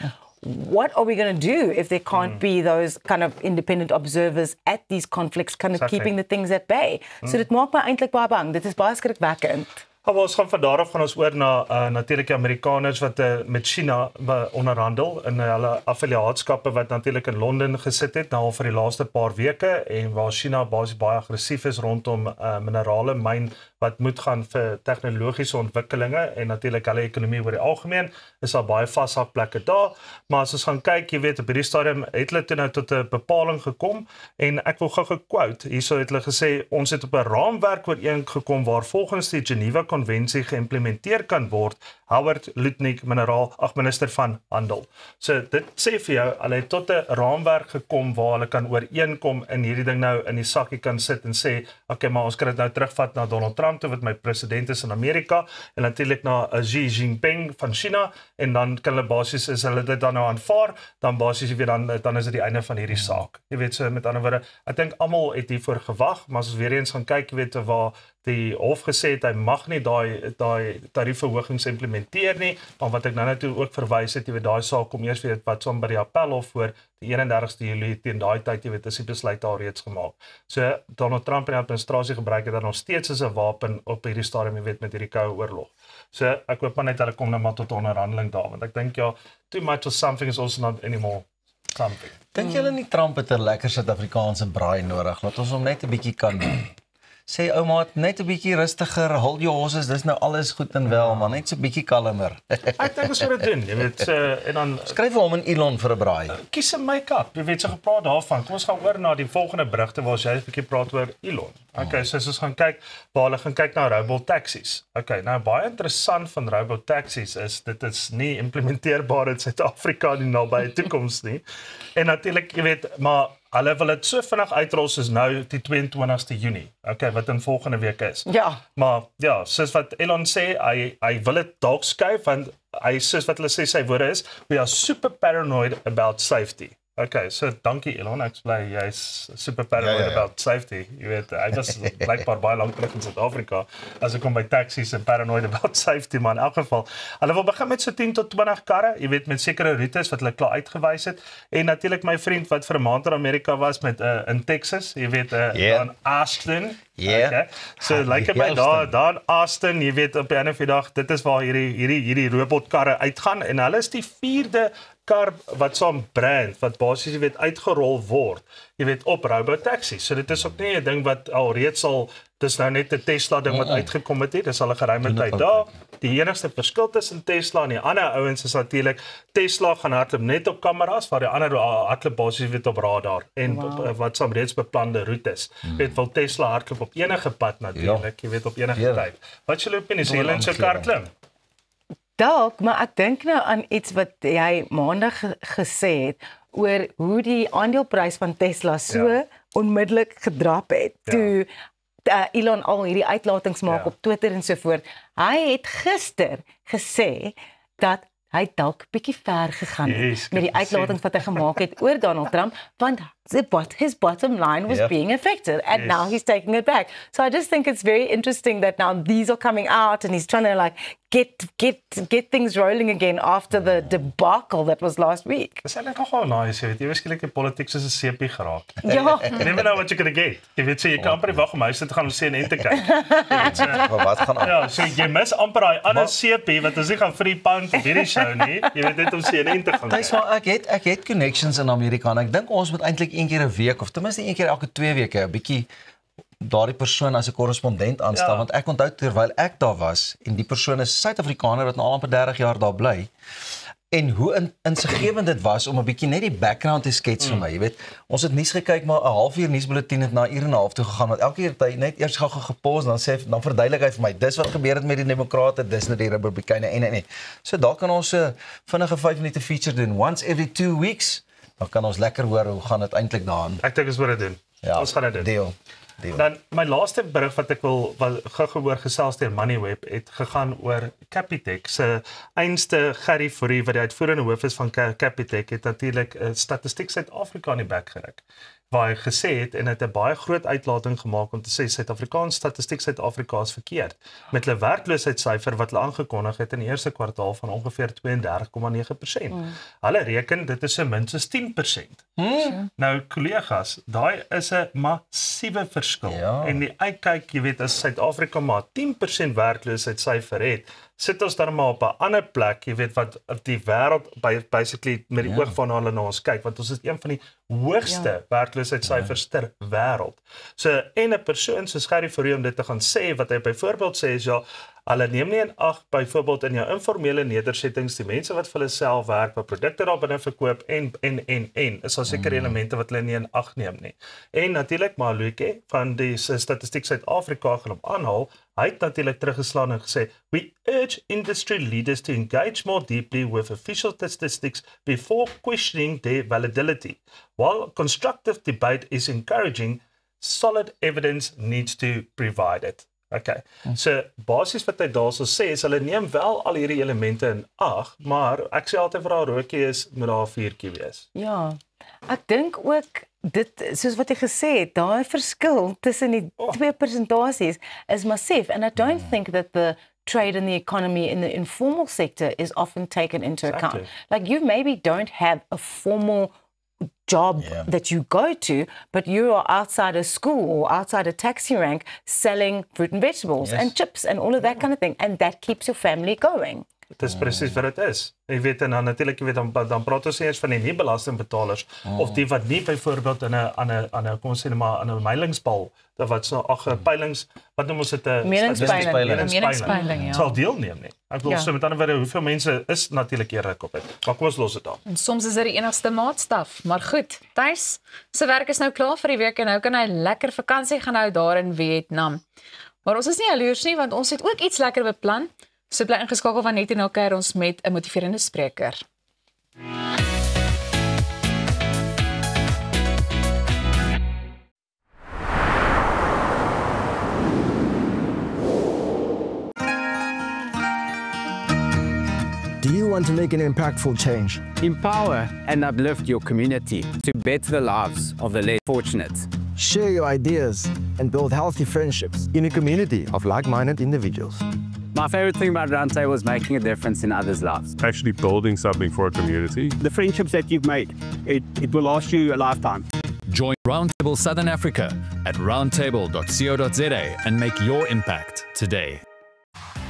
What are we going to do if there can't be those kind of independent observers at these conflicts kind of keeping the things at bay? So dit maak my eintlik baie bang. Dit is baie skrikwekkend. Ons gaan van daar af gaan ons oor na natuurlik die Amerikaners wat met China onderhandel in hulle affiliaatskappe wat natuurlik in Londen gesit het nou al vir die laaste paar weke en waar China basies baie aggressief is rondom minerale myn wat moet gaan vir tegnologiese ontwikkelinge en natuurlik hulle ekonomie oor die algemeen is daar baie vashakplekke daar, maar as ons gaan kyk, jy weet op hierdie stadium het hulle toe nou tot 'n bepaling gekom en ek wil gou quote, hierso het hulle gesê ons het op 'n raamwerk ooreengekom waar volgens die Geneva Konvensie geïmplementeer kan word. Howard Lutnick, minister van Handel. So dit sê vir jou, hulle het tot 'n raamwerk gekom waar hulle kan ooreenkom en hierdie ding nou in die sakkie kan sit en sê, okay, maar ons kan dit nou terugvat na Donald Trump toe wat my president is in Amerika en natuurlik na Xi Jinping van China en dan kan hulle basies is hulle dit dan nou aanvaar, dan basies jy weet dan is dit die einde van hierdie saak. Jy weet so met ander woorde, ek dink almal het hiervoor gewag, maar as ons weer eens gaan kyk, jy weet waar die hof gesê het hy mag nie daai tariefverhogings implementeer nie, maar wat ek nou net ook verwys het, jy weet daai saak kom eers weer wat som by die appelhof voor die 31ste Julie teen daai tyd, jy weet is die besluit daar reeds gemaak. So Donald Trump en die administrasie gebruik dit dan nog steeds as 'n wapen op hierdie stadium, jy weet met hierdie koue oorlog. So ek hoop maar net hulle kom nou maar tot 'n onderhandeling daar, want ek dink ja, too much of something is also not anymore something. Dink julle nie Trump het 'n lekker Suid-Afrikaanse braai nodig, laat ons hom net 'n bietjie kan sê ouma, net 'n bietjie rustiger, hold your horses, dis nou alles goed en wel, maar net so 'n bietjie kalmer. Ek dink ons moet dit doen, jy weet, en dan skryf hom in Elon vir 'n braai. Kies 'n make-up, jy weet, so gepraat daarvan. Kom ons gaan oor na die volgende berigte waar jy 'n bietjie praat oor Elon. Okay, so as ons gaan kyk, waar hulle gaan kyk na robotaxis. Okay, nou baie interessant van robotaxis is dit is nie implementeerbaar in Suid-Afrika in die nabye toekoms nie. En natuurlik, jy weet, maar hulle wil dit so vinnig uitrol soos nou die 22ste Junie. Okay, wat in volgende week is. Ja. Maar ja, soos wat Elon sê, hy wil dit dalk skuif want hy soos wat hulle sê sy woorde is, we are super paranoid about safety. Okay, so dankie Elon, ek bly jy's super paranoid about safety. Jy weet, hy was blykbaar baie lank terug in Suid-Afrika as ek kom by taxis en paranoid about safety, maar in elk geval. Hulle wil begin met so 10 tot 20 karre, jy weet met sekere roetes wat hulle klaar uitgewys het. En natuurlik my vriend wat vir 'n maand in Amerika was met in Texas, jy weet in Austin. Okay. So like by daar in Austin, jy weet op die einde van die dag, dit is waar hierdie robotkarre uitgaan en hulle is die 4de kar wat saam brand wat basies jy weet uitgerol word, jy weet op robotaxis. So dit is ook nie 'n ding wat al reeds dis nou net 'n Tesla ding wat uitgekom het, dis al 'n geruime tyd daar. Die enigste verskil tussen Tesla en die ander ouens is natuurlik Tesla gaan hardloop net op kameras, waar die ander hardloop basies weet op radar en wat saam reeds beplande roetes. Weet wil Tesla hardloop op enige pad natuurlik, jy weet op enige tyd. Wat is julle opinie? Sê julle in so 'n kar klim? Dalk, maar ek dink nou aan iets wat jy maandag gesê het oor hoe die aandeleprys van Tesla so onmiddellik gedrap het. Toe Elon al hierdie uitlatings maak op Twitter en so voort. Hy het gister gesê dat hy dalk bietjie ver gegaan het met die uitlatings wat hy gemaak het oor Donald Trump, want his bottom line was being affected, and now he's taking it back. So I just think it's very interesting that now these are coming out, and he's trying to like get things rolling again after the debacle that was last week. Dis eintlik nogal nice, jy weet, jy waarskynlik die politiek soos 'n seepie geraak. Ja. You never know what you're gonna get. Jy weet, so jy kan amper wag om huis te gaan om sien en te kyk. Maar wat gaan aan? Ja, so jy mis amper daai ander seepie wat ons nie gaan vir die pound op hierdie show nie. Jy weet net om sien en te gaan. Dis maar ek het connections in Amerika en ek dink ons moet eintlik een keer 'n week of ten minste een keer elke 2 weke 'n bietjie daardie persoon as 'n korrespondent aanstel, want ek onthou terwyl ek daar was en die persoon is Suid-Afrikaner wat nou al amper 30 jaar daar bly. En hoe insiggewend dit was om 'n bietjie net die background te skets vir my, jy weet. Ons het nuus gekyk, maar 'n halfuur nuusbulletin het na 'n uur en 'n half toe gegaan, want elke keer het hy net eers gou gepos dan verduidelik hy vir my, dis wat gebeur het met die Demokrate, dis net die Republikeine en. So daar kan ons 'n vinnige 5 minute feature doen once every 2 weeks. Dan kan ons lekker hoor hoe gaan dit eintlik daaraan. Ek dink ons moet dit doen. Ja, ons gaan dit doen. Deal. Dan my laaste berig wat ek wil gehoor gesels deur Moneyweb het gegaan oor Capitec. Se einste Gerry Fourie wat die uitvoerende hoof is van Capitec het natuurlik statistiek Suid-Afrika in die bek geruk. waar hy gesê het en het 'n baie groot uitlating gemaak om te sê Suid-Afrikaanse statistiek Suid-Afrika is verkeerd met hulle werkloosheidssyfer wat hulle aangekondig het in die eerste kwartaal van ongeveer 32,9%. Hulle reken dit is so min soos 10%. Nou kollegas, daai is 'n massiewe verskil. En die uitkyk, jy weet, as Suid-Afrika maar 10% werkloosheidssyfer het, sit ons dan maar op 'n ander plek, jy weet, wat die wêreld basically met die oog van hulle na ons kyk, want ons is een van die hoogste werkloosheidssyfers ter wêreld. So en 'n persoon soos Gerry Fourie om dit te gaan sê, wat hy byvoorbeeld sê is ja, hulle neem nie in ag byvoorbeeld in jou informele nedersettings die mense wat vir hulle self werk, wat produkte daar binne verkoop en is daar sekere elemente wat hulle nie in ag neem nie. En natuurlik Maluke van die Statistiek Suid-Afrika gaan hom aanhaal. Hy het natuurlik teruggeslaan en gesê, "We urge industry leaders to engage more deeply with official statistics before questioning their validity. While constructive debate is encouraging, solid evidence needs to provide it." Okay. So basies wat hy daarso sê is hulle neem wel al hierdie elemente in ag, maar ek sê altyd vir haar roetjie is moet daar 'n vuurtjie wees. Ja. Ek dink ook dit soos wat jy gesê het, daai verskil tussen die twee persentasies is massief and I don't think that the trade and the economy in the informal sector is often taken into account. Like you maybe don't have a formal job that you go to, but you are outside a school or outside a taxi rank selling fruit and vegetables and chips and all of that kind of thing, and that keeps your family going. Dit is presies wat dit is. Jy weet en dan natuurlik jy weet dan praat ons eers van die nie belastingbetalers of die wat nie byvoorbeeld in 'n kom ons sê maar 'n meilingsbal wat so peilings wat noem ons dit 'n meningspeiling sal deelneem nie. Ek wil sê met ander woorde hoeveel mense is natuurlik eerlik op dit. Maar kom ons los dit daar. En soms is dit die enigste maatstaf, maar goed. Thys se werk is nou klaar vir die week en nou kan hy lekker vakansie gaan hou daar in Vietnam. Maar ons is nie jaloers nie want ons het ook iets lekker beplan. So bly ingeskakel van net hierna kuier ons met 'n motiverende spreker. Do you want to make an impactful change? Empower and uplift your community to better the lives of the less fortunate. Share your ideas and build healthy friendships in a community of like-minded individuals. My favorite thing about Roundtable is making a difference in others' lives. Actually building something for a community. The friendships that you've made, it will last you a lifetime. Join Roundtable Southern Africa at roundtable.co.za and make your impact today.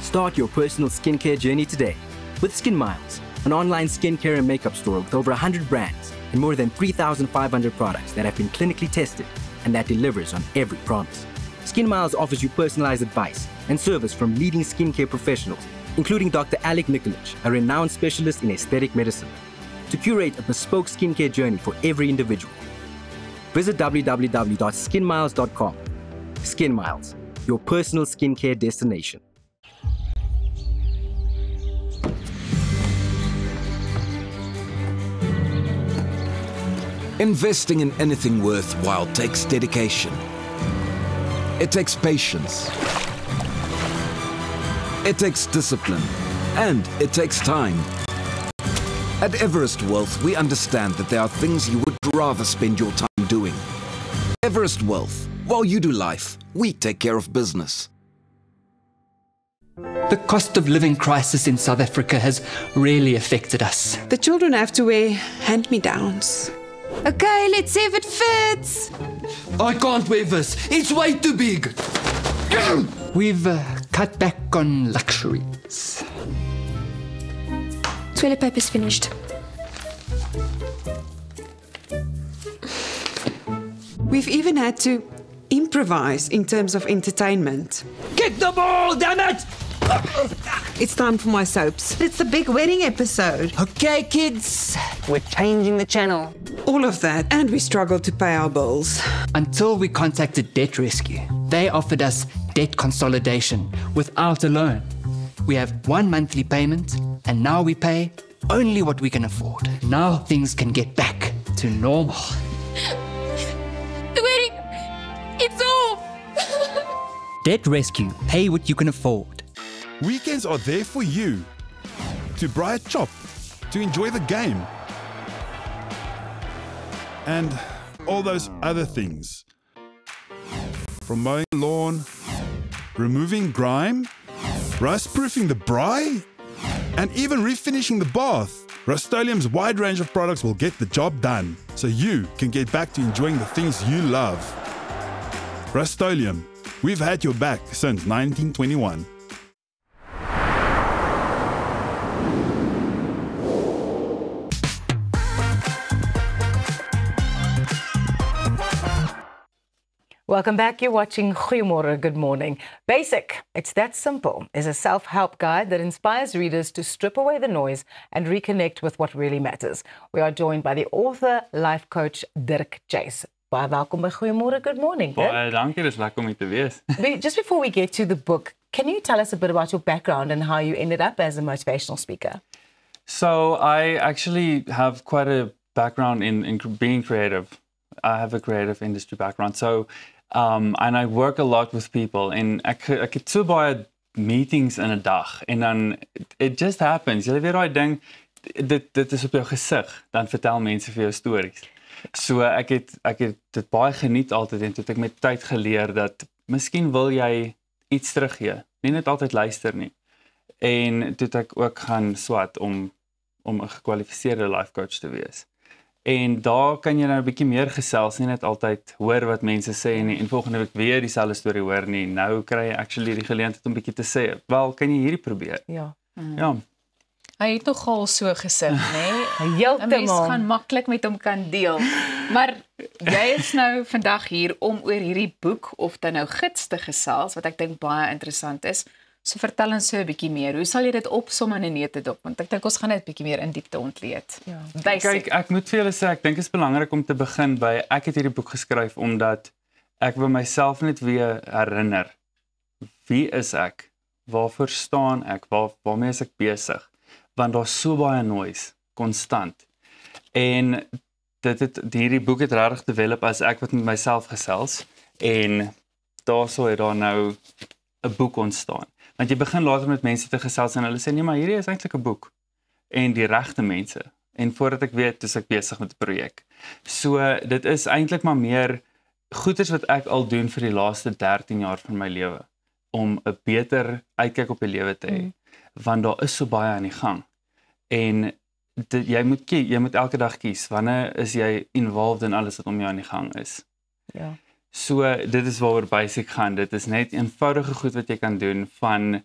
Start your personal skincare journey today with Skin Miles, an online skincare and makeup store with over 100 brands and more than 3,500 products that have been clinically tested and that delivers on every promise. Skin Miles offers you personalized advice and service from leading skincare professionals, including Dr. Alec Nikolic, a renowned specialist in aesthetic medicine, to curate a bespoke skincare journey for every individual. Visit www.skinmiles.com. Skin Miles, your personal skincare destination. Investing in anything worthwhile takes dedication. It takes patience. It takes discipline. And it takes time. At Everest Wealth, we understand that there are things you would rather spend your time doing. Everest Wealth, while you do life, we take care of business. The cost of living crisis in South Africa has really affected us. The children have to wear hand-me-downs. Okay, let's see if it fits. I can't wear this. It's way too big. We've cut back on luxuries. Toilet paper's finished. We've even had to improvise in terms of entertainment. Kick the ball, damn it! It's time for my soaps. It's the big wedding episode. Okay, kids, we're changing the channel. All of that, and we struggled to pay our bills. Until we contacted Debt Rescue. They offered us debt consolidation without a loan. We have one monthly payment, and now we pay only what we can afford. Now things can get back to normal. The wedding, it's off. Debt Rescue, pay what you can afford. Weekends are there for you. To braai 'n chop, to enjoy the game. And all those other things. From mowing the lawn, removing grime, rust-proofing the braai, and even refinishing the bath. Rust-Oleum's wide range of products will get the job done, so you can get back to enjoying the things you love. Rust-Oleum, we've had your back since 1921. Welcome back. You're watching Goeiemorgen, Good Morning. Basic, It's That Simple is a self-help guide that inspires readers to strip away the noise and reconnect with what really matters. We are joined by the author, life coach, Dirk Chase. Baie welkom by Goeiemorgen, Good Morning. Baie dankie, dis lekker om hier te wees. Just before we get to the book, can you tell us a bit about your background and how you ended up as a motivational speaker? So I actually have quite a background in being creative. I have a creative industry background. So and I work a lot with people en ek het so baie meetings in 'n dag en dan it just happens. Jy weet daai ding dit is op jou gesig, dan vertel mense vir jou stories. So ek het dit baie geniet altyd en toe het ek met tyd geleer dat miskien wil jy iets teruggee, nie net altyd luister nie. En toe het ek ook gaan swat om 'n gekwalifiseerde life coach te wees. En daar kan jy nou 'n bietjie meer gesels, nie net altyd hoor wat mense sê nie en volgende week weer dieselfde storie hoor nie. Nou kry jy actually die geleentheid om bietjie te sê, "Wel, kan jy hierdie probeer?" Ja. Ja. Hy het nogal so gesit, nê? Heeltemal. Mens gaan maklik met hom kan deel. Maar jy is nou vandag hier om oor hierdie boek of dan nou gids te gesels wat ek dink baie interessant is. So vertel ons so 'n bietjie meer. Hoe sal jy dit opsom in 'n neutedop? Want ek dink ons gaan dit 'n bietjie meer in diepte ontleed. Ja. Kyk, ek moet vir julle sê, ek dink dit is belangrik om te begin by ek het hierdie boek geskryf omdat ek wil myself net weer herinner. Wie is ek? Waarvoor staan ek? Waarmee is ek besig? Want daar's so baie noise konstant. En hierdie boek het regtig develop as ek wat met myself gesels en daarso het daar nou 'n boek ontstaan. Want jy begin later met mense te gesels en hulle sê nee, maar hierdie is eintlik 'n boek en die regte mense. En voordat ek weet, is ek besig met 'n projek. So dit is eintlik maar meer goeders wat ek al doen vir die laaste 13 jaar van my lewe om 'n beter uitkyk op die lewe te hê. Want daar is so baie aan die gang. En jy moet elke dag kies wanneer is jy involved in alles wat om jou aan die gang is. Ja. So dit is waaroor basic gaan. Dit is net eenvoudige goed wat jy kan doen van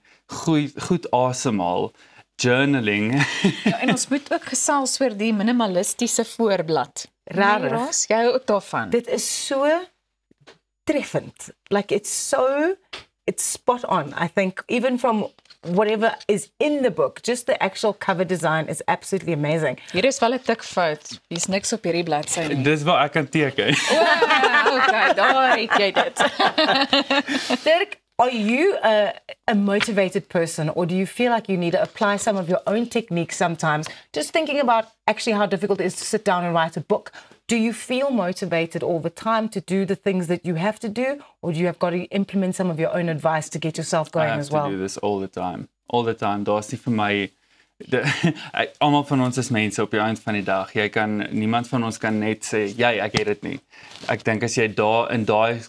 goed asemhaal, journaling. Ja, en ons moet ook gesels oor die minimalistiese voorblad. Rarig. Jy hou ook daarvan. Dit is so treffend. Like it's spot on. I think even from whatever is in the book, just the actual cover design is absolutely amazing. Hier is wel 'n tikfout. Hier's niks op hierdie bladsy nie. Dis waar ek kan teken. Okay, daar het jy dit. Dirk, are you a motivated person, or do you feel like you need to apply some of your own techniques sometimes? Just thinking about actually how difficult it is to sit down and write a book. Do you feel motivated all the time to do the things that you have to do, or do you have got to implement some of your own advice to get yourself going as well? I have to do this all the time. All the time. Daar's nie vir my almal van ons is mense op die einde van die dag. Niemand van ons kan net sê, ek het dit nie. Ek dink as jy daar in daai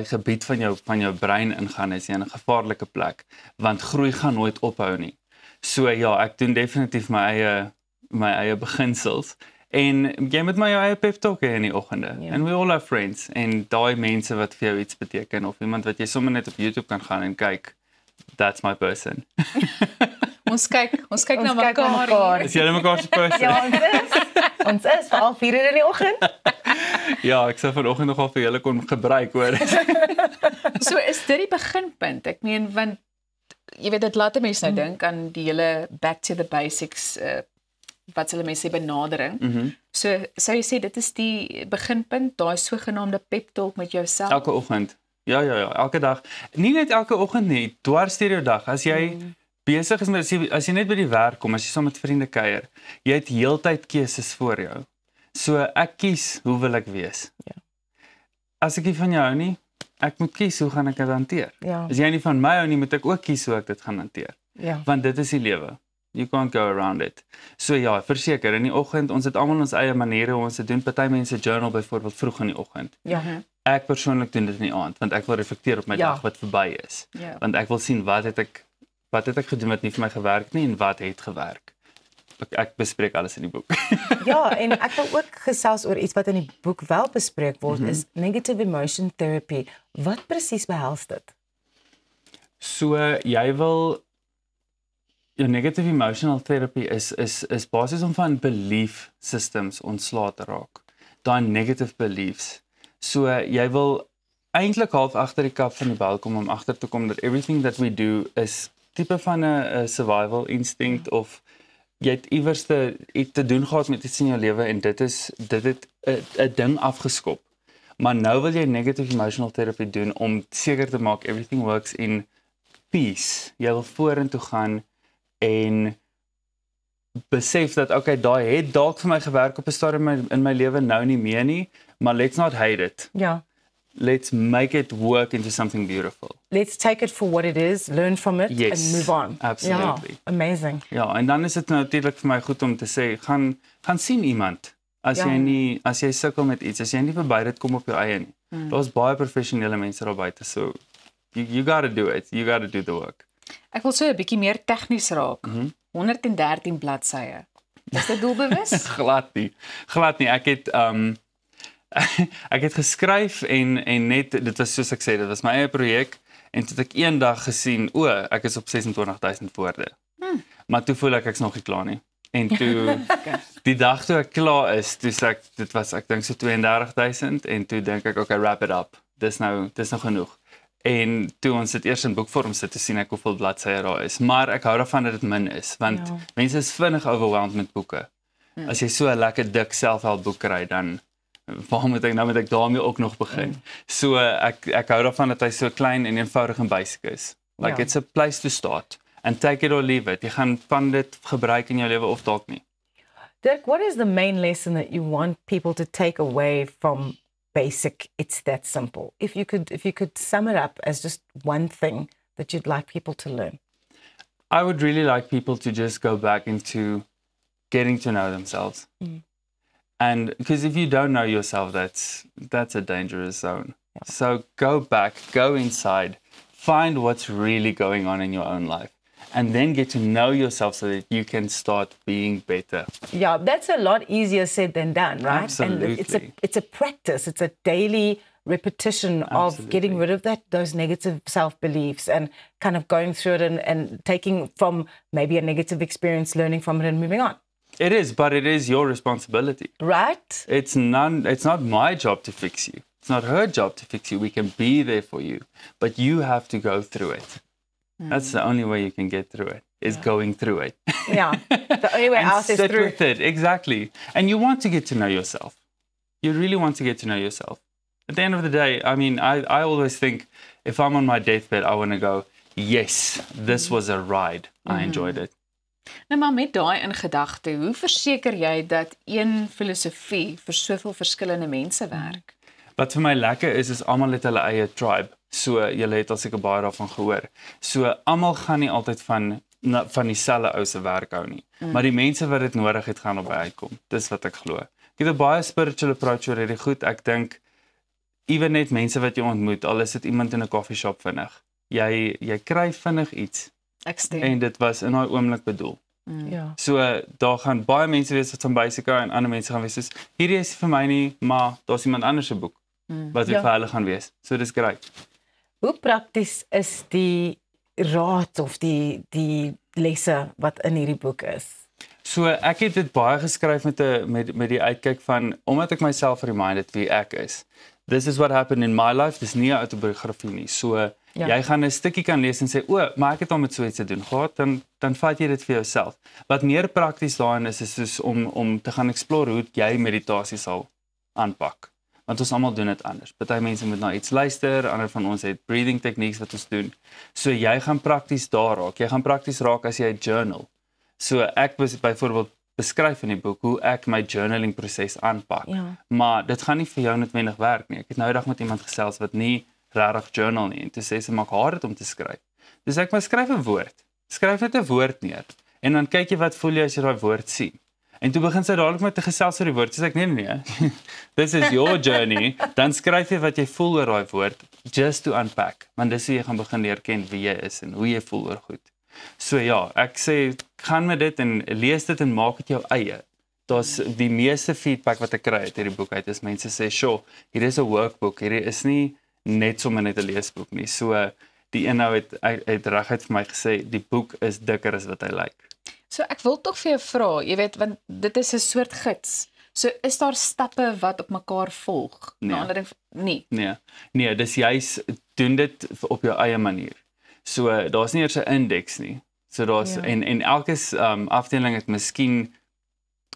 gebied van jou brein ingaan, is jy in 'n gevaarlike plek, want groei gaan nooit ophou nie. So ja, ek doen definitief my eie beginsels. En jy moet maar jou eie pep talk hê in die oggende. Yeah. And we all have friends. En daai mense wat vir jou iets beteken of iemand wat jy sommer net op YouTube kan gaan en kyk, that's my person. Ons kyk na mekaar. Is julle mekaar se person? Ja, ons is veral 4:00 in die oggend. Ja, ek sou vanoggend nogal vir julle kon gebruik hoor. So is dit die beginpunt. Ek meen want jy weet dit laat mense nou dink aan die hele back to the basics wat hulle mense benadering. So sou jy sê dit is die beginpunt, daai sogenaamde pep talk met jouself. Elke oggend. Ja, elke dag. Nie net elke oggend nie, dwars deur jou dag. As jy besig is met as jy net by die werk kom, as jy saam met vriende kuier, jy het heeltyd keuses voor jou. So ek kies hoe wil ek wees. Ja. As ek nie van jou hou nie, ek moet kies hoe gaan ek dit hanteer. Ja. As jy nie van my hou nie, moet ek ook kies hoe ek dit gaan hanteer. Ja. Want dit is die lewe. You can't go around it. So ja, verseker, in die oggend, ons het almal ons eie maniere hoe ons dit doen. Party mense journal byvoorbeeld vroeg in die oggend. Ja. Ek persoonlik doen dit in die aand, want ek wil reflekteer op my dag wat verby is. Ja. Want ek wil sien wat het ek gedoen wat nie vir my gewerk nie en wat het gewerk. Ek bespreek alles in die boek. Ja, en ek wil ook gesels oor iets wat in die boek wel bespreek word, is negative emotion therapy. Wat presies behels dit? So jy wil jou negative emotional therapy is basies om van belief systems ontslae te raak. Daai negative beliefs. So jy wil eintlik half agter die kap van die bel kom om agter te kom dat everything that we do is tipe van 'n survival instinct of jy het iewers te doen gehad met iets in jou lewe en dit het 'n ding afgeskop. Maar nou wil jy negative emotional therapy doen om seker te maak everything works in peace. Jy wil vorentoe gaan en besef dat okay, daai het dalk vir my gewerk op 'n stadium in my lewe, nou nie meer nie, maar let's not hate it. Ja. Let's make it work into something beautiful. Let's take it for what it is, learn from it and move on. Absolutely. Ja, amazing. Ja, en dan is dit natuurlik vir my goed om te sê, gaan sien iemand as jy sukkel met iets, as jy nie verby dit kom op jou eie nie. Daar's baie professionele mense daar buite, so you got to do it. You got to do the work. Ek wil so 'n bietjie meer tegnies raak. 113 bladsye. Is dit doelbewus? Glad nie. Ek het geskryf en net dit was soos ek sê, dit was my eie projek en toe het ek eendag gesien, ek is op 26000 woorde. Maar toe voel ek's nog nie klaar nie. En toe die dag toe ek klaar is, toe sê ek dink so 32000 en toe dink ek okay, wrap it up. Dis nou genoeg. En toe ons dit eers in boekvorm sit, te sien ek hoeveel bladsye daar is, maar ek hou daarvan dat dit min is, want mense is vinnig overwhelmed met boeke. As jy so 'n lekker dik selfhelpboek kry, dan waarom moet ek daarmee ook nog begin? So ek hou daarvan dat hy so klein en eenvoudig en basic is. Like it's a place to start and take it or leave it. Jy gaan van dit gebruik in jou lewe of dalk nie. Dirk, what is the main lesson that you want people to take away from basic? It's that simple. If you could sum it up as just one thing that you'd like people to learn. I would really like people to just go back into getting to know themselves. And because if you don't know yourself, that's a dangerous zone. Yeah. So go back, go inside, find what's really going on in your own life, and then get to know yourself so that you can start being better. Yeah, that's a lot easier said than done, right? Absolutely. And it's a practice. It's a daily repetition of getting rid of those negative self-beliefs and kind of going through it and taking from maybe a negative experience, learning from it and moving on. It is, but it is your responsibility. Right? It's not my job to fix you. It's not her job to fix you. We can be there for you, but you have to go through it. That's the only way you can get through it, is going through it. Yeah, the only way out is sit through with it, exactly. And you want to get to know yourself. You really want to get to know yourself. At the end of the day, I mean, I always think if I'm on my deathbed, I want to go, yes, this was a ride. I enjoyed it. Nou maar met daai in gedagte, hoe verseker jy dat een filosofie vir soveel verskillende mense werk? Wat vir my lekker is almal het hulle eie tribe. So julle het al seker baie daarvan gehoor. So almal gaan nie altyd van dieselfde ou se werk hou nie. Maar die mense wat dit nodig het, gaan op uitkom. Dis wat ek glo. Ek het 'n baie spiritual approach oor hierdie goed. Ek dink ewen net mense wat jy ontmoet, al is dit iemand in 'n koffie shop vinnig. Jy kry vinnig iets. Ek stem. En dit was in daai oomblik bedoel. Ja. So daar gaan baie mense wees wat van basic hou en ander mense gaan wees soos hierdie is vir my nie, maar daar's iemand anders se boek wat vir hulle gaan wees. So dis great. Hoe prakties is die raad of die lesse wat in hierdie boek is? So ek het dit baie geskryf met die uitkyk van omdat ek myself remind het wie ek is. This is what happened in my life. Dis nie 'n autobiografie nie. So jy gaan 'n stukkie kan lees en sê, maar ek het al met so iets te doen gehad, dan vat jy dit vir jouself. Wat meer prakties daarin is soos om te gaan explore hoe jy meditasie sal aanpak. Want ons almal doen dit anders. Party mense moet na iets luister, ander van ons het breathing techniques wat ons doen. So jy gaan prakties daar raak. Jy gaan prakties raak as jy journal. So ek byvoorbeeld beskryf in die boek hoe ek my journaling proses aanpak. Ja. Maar dit gaan nie vir jou noodwendig werk nie. Ek het nou eendag met iemand gesels wat nie regtig journal nie en toe sê sy maak haar dit om te skryf. Dus ek maar skryf 'n woord. Skryf net 'n woord neer En dan kyk jy wat voel jy as jy daai woord sien. En toe begin sy dadelik met 'n gesels oor die woord. Sy sê nee. This is your journey. Dan skryf jy wat jy voel oor daai woord just to unpack. Want dis hoe jy gaan begin leer ken wie jy is en hoe jy voel oor goed. So ja, ek sê gaan met dit en lees dit en maak dit jou eie. Daar's die meeste feedback wat ek kry uit hierdie boek uit is mense sê, "Sjoe, hier is 'n workbook. Hierdie is nie net sommer net 'n leesboek nie." So die een nou het reguit vir my gesê die boek is dikker as wat hy lyk. So ek wil tog vir jou vra, jy weet, want dit is 'n soort gids. So is daar stappe wat op mekaar volg? Nee. Nee, dis juis doen dit op jou eie manier. So daar's nie eers 'n indeks nie. So daar's en elke afdeling het miskien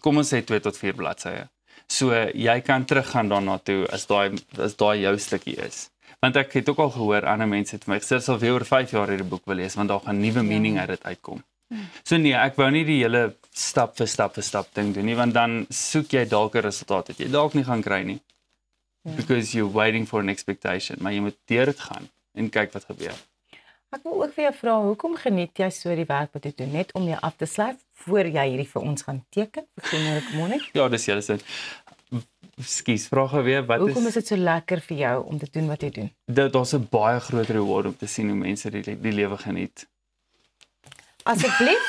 kom ons sê 2 tot 4 bladsye. So jy kan teruggaan daarna toe as daai jou stukkie is. Want ek het ook al gehoor ander mense het vir my gesê sal weer oor 5 jaar hierdie boek wil lees want daar gaan nuwe meaning uit dit uitkom. So nee, ek wou nie die hele stap vir stap ding doen nie want dan soek jy dalk 'n resultaat wat jy dalk nie gaan kry nie. Because you're waiting for an expectation, maar jy moet deur dit gaan en kyk wat gebeur. Ek wil ook vir jou vra, hoekom geniet jy so die werk wat jy doen net om jou af te sluit voor jy hierdie vir ons gaan teken vir Generic Morning? Ja, dis julle sin. Skus, vra gou weer wat hoekom is dit so lekker vir jou om te doen wat jy doen? Daar's 'n baie groot reward om te sien hoe mense die lewe geniet. Asseblief,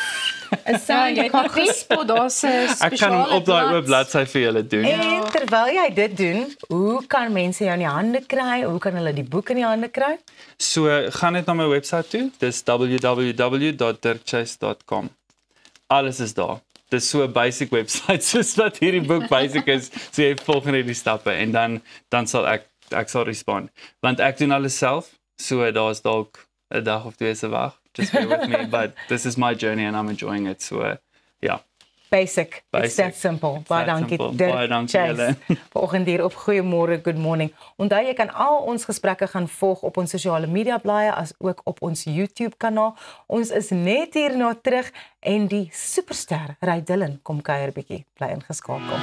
'n signed copy. Daar's 'n spesiale ek kan op daai oop bladsy vir julle doen. En terwyl jy dit doen, hoe kan mense jou in die hande kry? Hoe kan hulle die boek in die hande kry? So, gaan net na my webwerf toe. Dis www.dirkchase.com. Alles is daar. Dis so 'n basic website soos wat hierdie boek basic is. So jy volg net die stappe en dan sal ek sal respond. Want ek doen alles self. So daar's dalk 'n dag of 2 se wag. Just bear with me, but this is my journey and I'm enjoying it. So, yeah. Basic. It's that simple. Baie dankie Dirk Chase. Vanoggend hier op Goeiemôre, Good Morning. Onthou jy kan al ons gesprekke gaan volg op ons sosiale media blaaie as ook op ons YouTube kanaal. Ons is net hierna terug en die superster Ray Dillon kom kuier bietjie. Bly ingeskakel.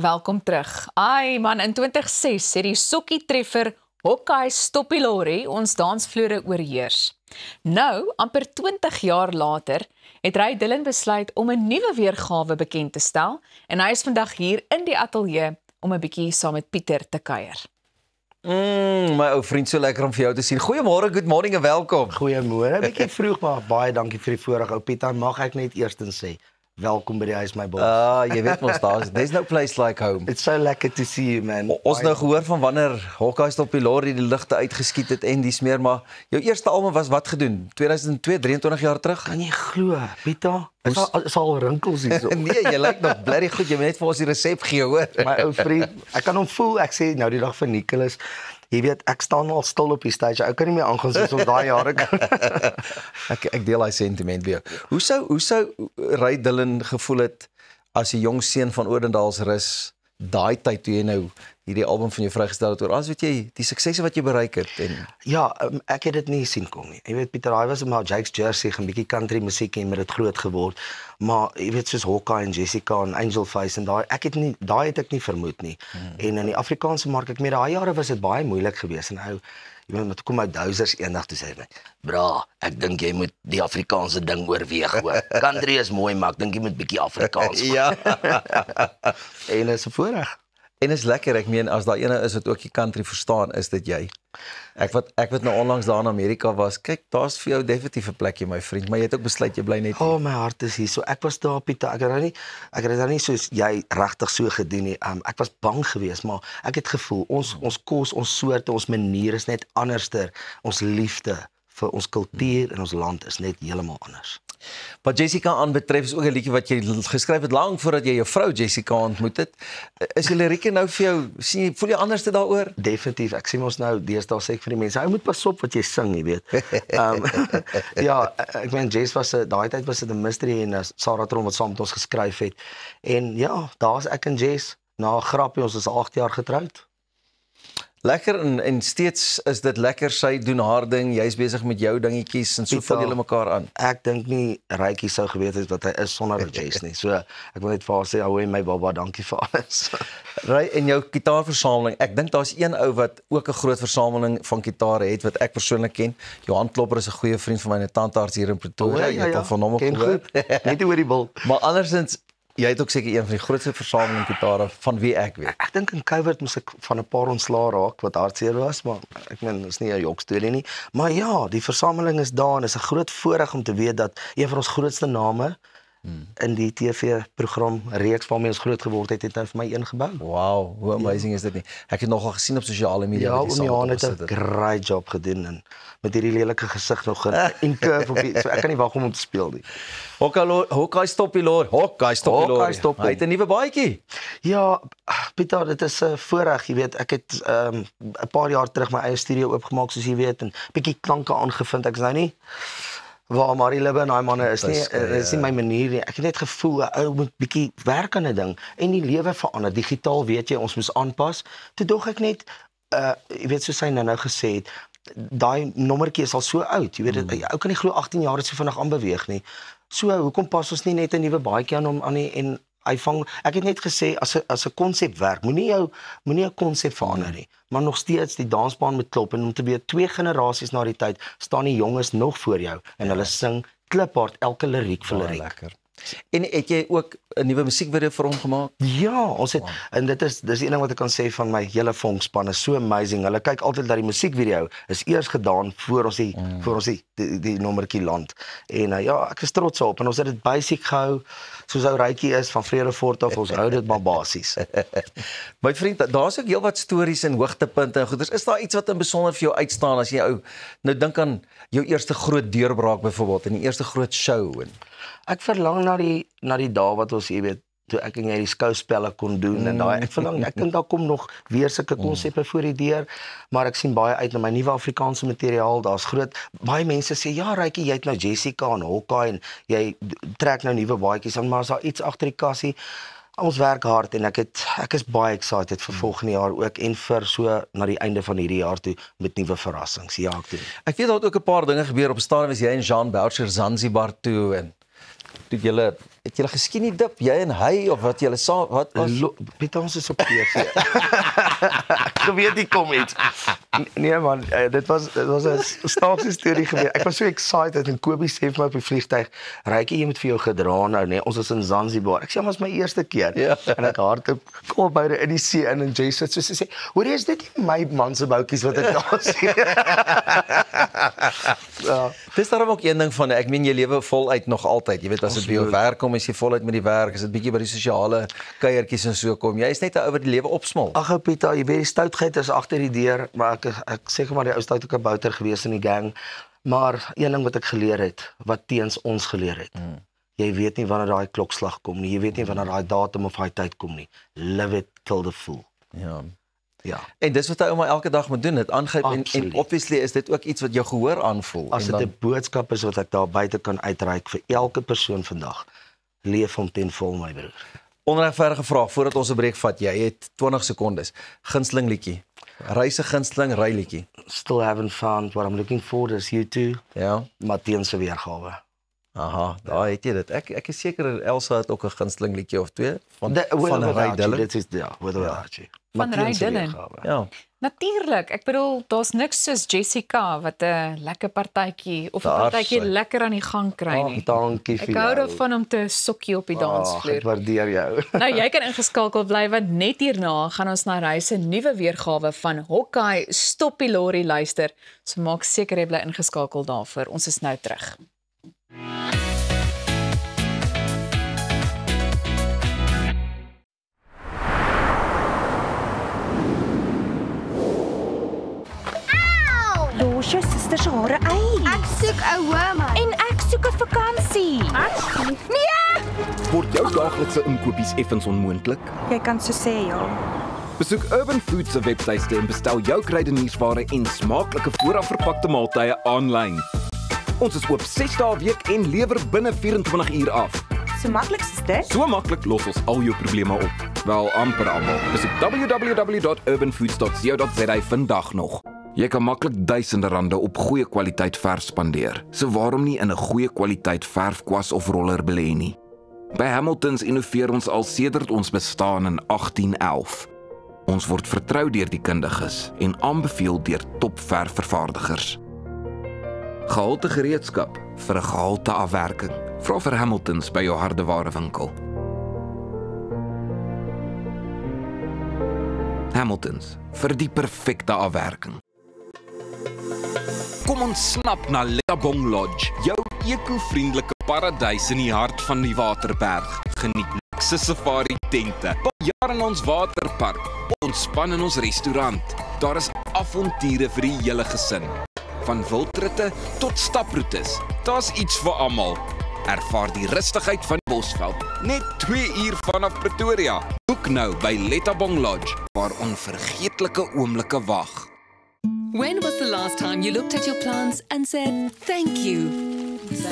welkom terug. Ai man, in 2006 het die sokkie treffer Hawkeye Stoppilori ons dansvloere oorheers. Nou, amper 20 jaar later, het Ray Dillon besluit om 'n nuwe weergawe bekend te stel en hy is vandag hier in die ateljee om 'n bietjie saam met Pieter te kuier. My ou vriend, so lekker om vir jou te sien. Goeiemôre, good morning en welkom. Goeiemôre. 'n Bietjie vroeg, maar baie dankie vir die voorreg. Ou Pieter, mag ek net eerstens sê welkom by die huis, my boss. Jy weet mos there's no place like home. It's so lekker to see you, man. Ons nou gehoor van wanneer Hawkeye Stoppilori die ligte uitgeskiet het en dis meer, maar jou eerste album was wat gedoen? 2002, 23 jaar terug? Kan jy glo, Pieter? Is al rinkels hierso. Nee, jy lyk nog blerry goed. Jy moet net vir ons die resep gee, hoor. My ou vriend, ek kan hom voel. Ek sê nou die dag vir Nicholas, jy weet, ek staan al stil op die stage. Ek kan nie meer aangaan soos ons daai jare kan. Ek deel daai sentiment weer. Hoe sou Ray Dillon gevoel het as 'n jong seun van Odendaalsrus daai tyd toe jy nou hierdie album van jou vrygestel het oor as weet jy die suksese wat jy bereik het en ja, ek het dit nie sien kom nie. Jy weet Pieter, hy was maar Jake's Jersey, 'n bietjie country musiek en met dit groot geword. Maar jy weet soos Hawkeye en Jessica en Angel Face en daai het ek nie vermoed nie. En in die Afrikaanse mark, ek meen daai jare was dit baie moeilik geweest en jy weet met kom uit Dousers eendag toe sê hy, "Bra, ek dink jy moet die Afrikaanse ding oorweeg hoor. Country is mooi, maar ek dink jy moet bietjie Afrikaans." Ja. En is 'n voorreg. En is lekker, ek meen as daar ene is wat ook die country verstaan, is dit jy. Ek wat nou onlangs daar in Amerika was, kyk, daar's vir jou definitief 'n plekjie my vriend, maar jy het ook besluit jy bly net hier. My hart is hier. So ek was daar Pieter, ek het dan nie soos jy regtig so gedoen nie. Ek was bang geweest, maar ek het gevoel ons kos, ons soorte, ons maniere is net anderster. Ons liefde vir ons kultuur en ons land is net heeltemal anders. Wat Jessica aanbetref is ook 'n liedjie wat jy geskryf het lank voordat jy jou vrou Jessica ontmoet het. Is die lirieke nou vir jou, sien jy, voel jy anders te daaroor? Definitief. Ek sien ons nou deesdae sê ek vir die mense, jy moet pas op wat jy sing, jy weet. Ja, ek meen Jess was daai tyd was dit 'n mystery en Sarah Tron wat saam met ons geskryf het. En ja, daar's ek en Jess na 'n grappie, ons is 8 jaar getroud. Lekker en steeds is dit lekker, sy doen haar ding, jy's besig met jou dingetjies en so vul julle mekaar aan. Ek dink nie Rykie sou geweet het wat hy is sonder Jess nie. So ek wil net vir haar sê, "Hou my baba, dankie vir alles." Ry en jou gitaarversameling. Ek dink daar's een ou wat ook 'n groot versameling van gitare het wat ek persoonlik ken. Johan Klopper is 'n goeie vriend van my, 'n tandarts hier in Pretoria. Jy het al van hom gehoor. Net oor die bil. Maar andersins jy het ook seker een van die grootste versameling gitare van wie ek weet. Ek dink in COVID moes ek van 'n paar ontslaa raak wat hartseer was, maar ek meen is nie 'n jok storie nie. Maar ja, die versameling is daar en is 'n groot voorreg om te weet dat een van ons grootste name in die TV-program reeks waarmee ons groot geword het nou vir my een gebou. Wow, hoe amazing is dit nie. Ek het nogal gesien op sosiale media ja, wat jy saam het 'n great job gedoen en met hierdie lelike gesig nog in curve op die, so ek kan nie wag om te speel nie. Hawkeye Stoppilori. Hy het 'n nuwe baadjie. Ja, Pieter, dit is 'n voorreg, jy weet, ek het 'n paar jaar terug my eie studio oopgemaak soos jy weet en bietjie klanke aangevind. Ek is nou nie waar Marie Libbe en daai manne is nie, is nie my manier nie. Ek het net gevoel, ou moet bietjie werk aan 'n ding en die lewe verander. Digitaal weet jy, ons moet aanpas. Toe dog ek net, jy weet soos hy nou gesê het, daai nommertjie is al so oud, jy weet dit, ou kan nie glo 18 jaar het so vinnig aanbeweeg nie. So hoekom pas ons nie net 'n nuwe baadjie aan hom aan nie en hy vang, ek het net gesê as 'n konsep werk, moenie 'n konsep verander nie, maar nog steeds die dansbaan moet klop en om te weet 2 generasies na die tyd staan die jonges nog voor jou en hulle sing kliphard elke liriek vir liriek. Lekker. En het jy ook 'n nuwe musiekvideo vir hom gemaak? Ja, ons het en dis een ding wat ek kan sê van my hele vonkspan is so amazing. Hulle kyk altyd dat die musiekvideo is eers gedaan voor ons die nommertjie land. En ja, ek is trots op en ons het dit basic gehou soos ou Rykie is van Vredefort af, ons hou dit maar basies. My vriend, daar's ook heelwat stories en hoogtepunte en goeders. Is daar iets wat in besonder vir jou uitstaan as jy nou dink aan jou eerste groot deurbraak byvoorbeeld en die eerste groot show en ek verlang na die dae wat ons, jy weet, toe ek en jy die skouspelle kon doen en daai ek dink daar kom nog weer sulke konsepte voor die deur, maar ek sien baie uit na my nuwe Afrikaanse materiaal. Daar's baie mense sê ja, Rykie, jy het nou Jessica en Hawkeye en jy trek nou nuwe baadjies aan, maar is daar iets agter die kassie? Ons werk hard en ek is baie excited vir volgende jaar ook en vir so na die einde van hierdie jaar toe met nuwe verrassings. Ja, ek doen. Ek weet daar het ook 'n paar dinge gebeur op 'n stadium was jy en Jean Boucher Zanzibar toe en het julle geskienie dip, jy en hy of wat julle saam wat was Pieter ons is op TV. Ek weet nie kom iets. Nee man, dit was 'n snaakse storie gewees. Ek was so excited en Kobie sê vir my op die vliegtuig, "Rykie, jy moet vir jou gedra nou, nee, ons is in Zanzibar." Ek sê, "Maar is my eerste keer." Ja. En ek hardloop kom op buite in die see en Jay sit so sê, "Hoor jy, is dit nie my man se boutjies wat ek daar sien?" Ja. Dis daarom ook een ding van, ek meen jy lewe voluit nog altyd. Jy weet as dit by jou werk kom, is jy voluit met die werk, as dit bietjie by die sosiale kuiertjies en so kom. Jy is net 'n ou wat die lewe opsmol. Ag, Pieter, jy weet die stoutheid is agter die deur, maar ek seker maar die ou stoute kabouter gewees in die gang. Maar een ding wat ek geleer het, wat teens ons geleer het. Jy weet nie wanneer daai klokslag kom nie. Jy weet nie wanneer daai datum of daai tyd kom nie. Live it till the full. Ja. Ja. En dis wat hy ouma elke dag moet doen, dit aangryp en obviously is dit ook iets wat jou gehoor aanvoel. As dit 'n boodskap is wat ek daar buite kan uitreik vir elke persoon vandag, leef hom ten vol, my broer. Onregverdige vraag voordat ons 'n breek vat. Jy het 20 sekondes. Gunsteling liedjie. Reise gunsteling ry liedjie. Still haven't found what I'm looking for, is you too. Ja. Matthieu se weergawe. Aha, daar het jy dit. Ek is seker Elsa het ook 'n gunsteling liedjie of twee van Ray Dillon. Dit is Van Ray Dillon. Ja. Natuurlik. Ek bedoel, daar's niks soos Jessica wat 'n lekker partytjie of 'n partytjie lekker aan die gang kry nie. Dankie vir jou. Ek hou daarvan om te sokkie op die dansvloer. Ek waardeer jou. Nou jy kan ingeskakel bly want net hierna gaan ons na Ray se nuwe weergawe van Hawkeye Stop die Lorry luister. So maak seker jy bly ingeskakel daarvoor. Ons is nou terug. Los jou suster se hare uit. Ek soek 'n ouma. En ek soek 'n vakansie. Nee! Word jou daaglikse inkopies effens onmoontlik? Jy kan so sê, ja. Besoek Urban Foods se webtuiste en bestel jou kruideniersware en smaaklike voorafverpakte maaltye aanlyn. Ons is oop 6 dae 'n week en lewer binne 24 uur af. So maklik is dit? So maklik los ons al jou probleme op. Wel amper almal. Besoek www.urbanfoods.co.za vandag nog. Jy kan maklik duisende rande op goeie kwaliteit verf spandeer. So waarom nie in 'n goeie kwaliteit verfkwas of roller belê nie? By Hamiltons innoveer ons al sedert ons bestaan in 1811. Ons word vertrou deur die kundiges en aanbeveel deur topverfvervaardigers. Gehalte gereedskap vir 'n gehalte afwerking. Vra vir Hamiltons by jou hardewarewinkel. Hamiltons vir die perfekte afwerking. Kom ons snap na Lettabong Lodge, jou eko-vriendelike paradys in die hart van die Waterberg. Geniet luxe safari tente, paar in ons waterpark, ontspan in ons restaurant. Daar is avonture vir die hele gesin. Van wildritte tot staproetes, daar's iets vir almal. Ervaar die rustigheid van Bosveld, net 2 uur vanaf Pretoria. Boek nou by Lettabong Lodge, waar onvergeetlike oomblikke wag. When was the last time you looked at your plants and said, thank you?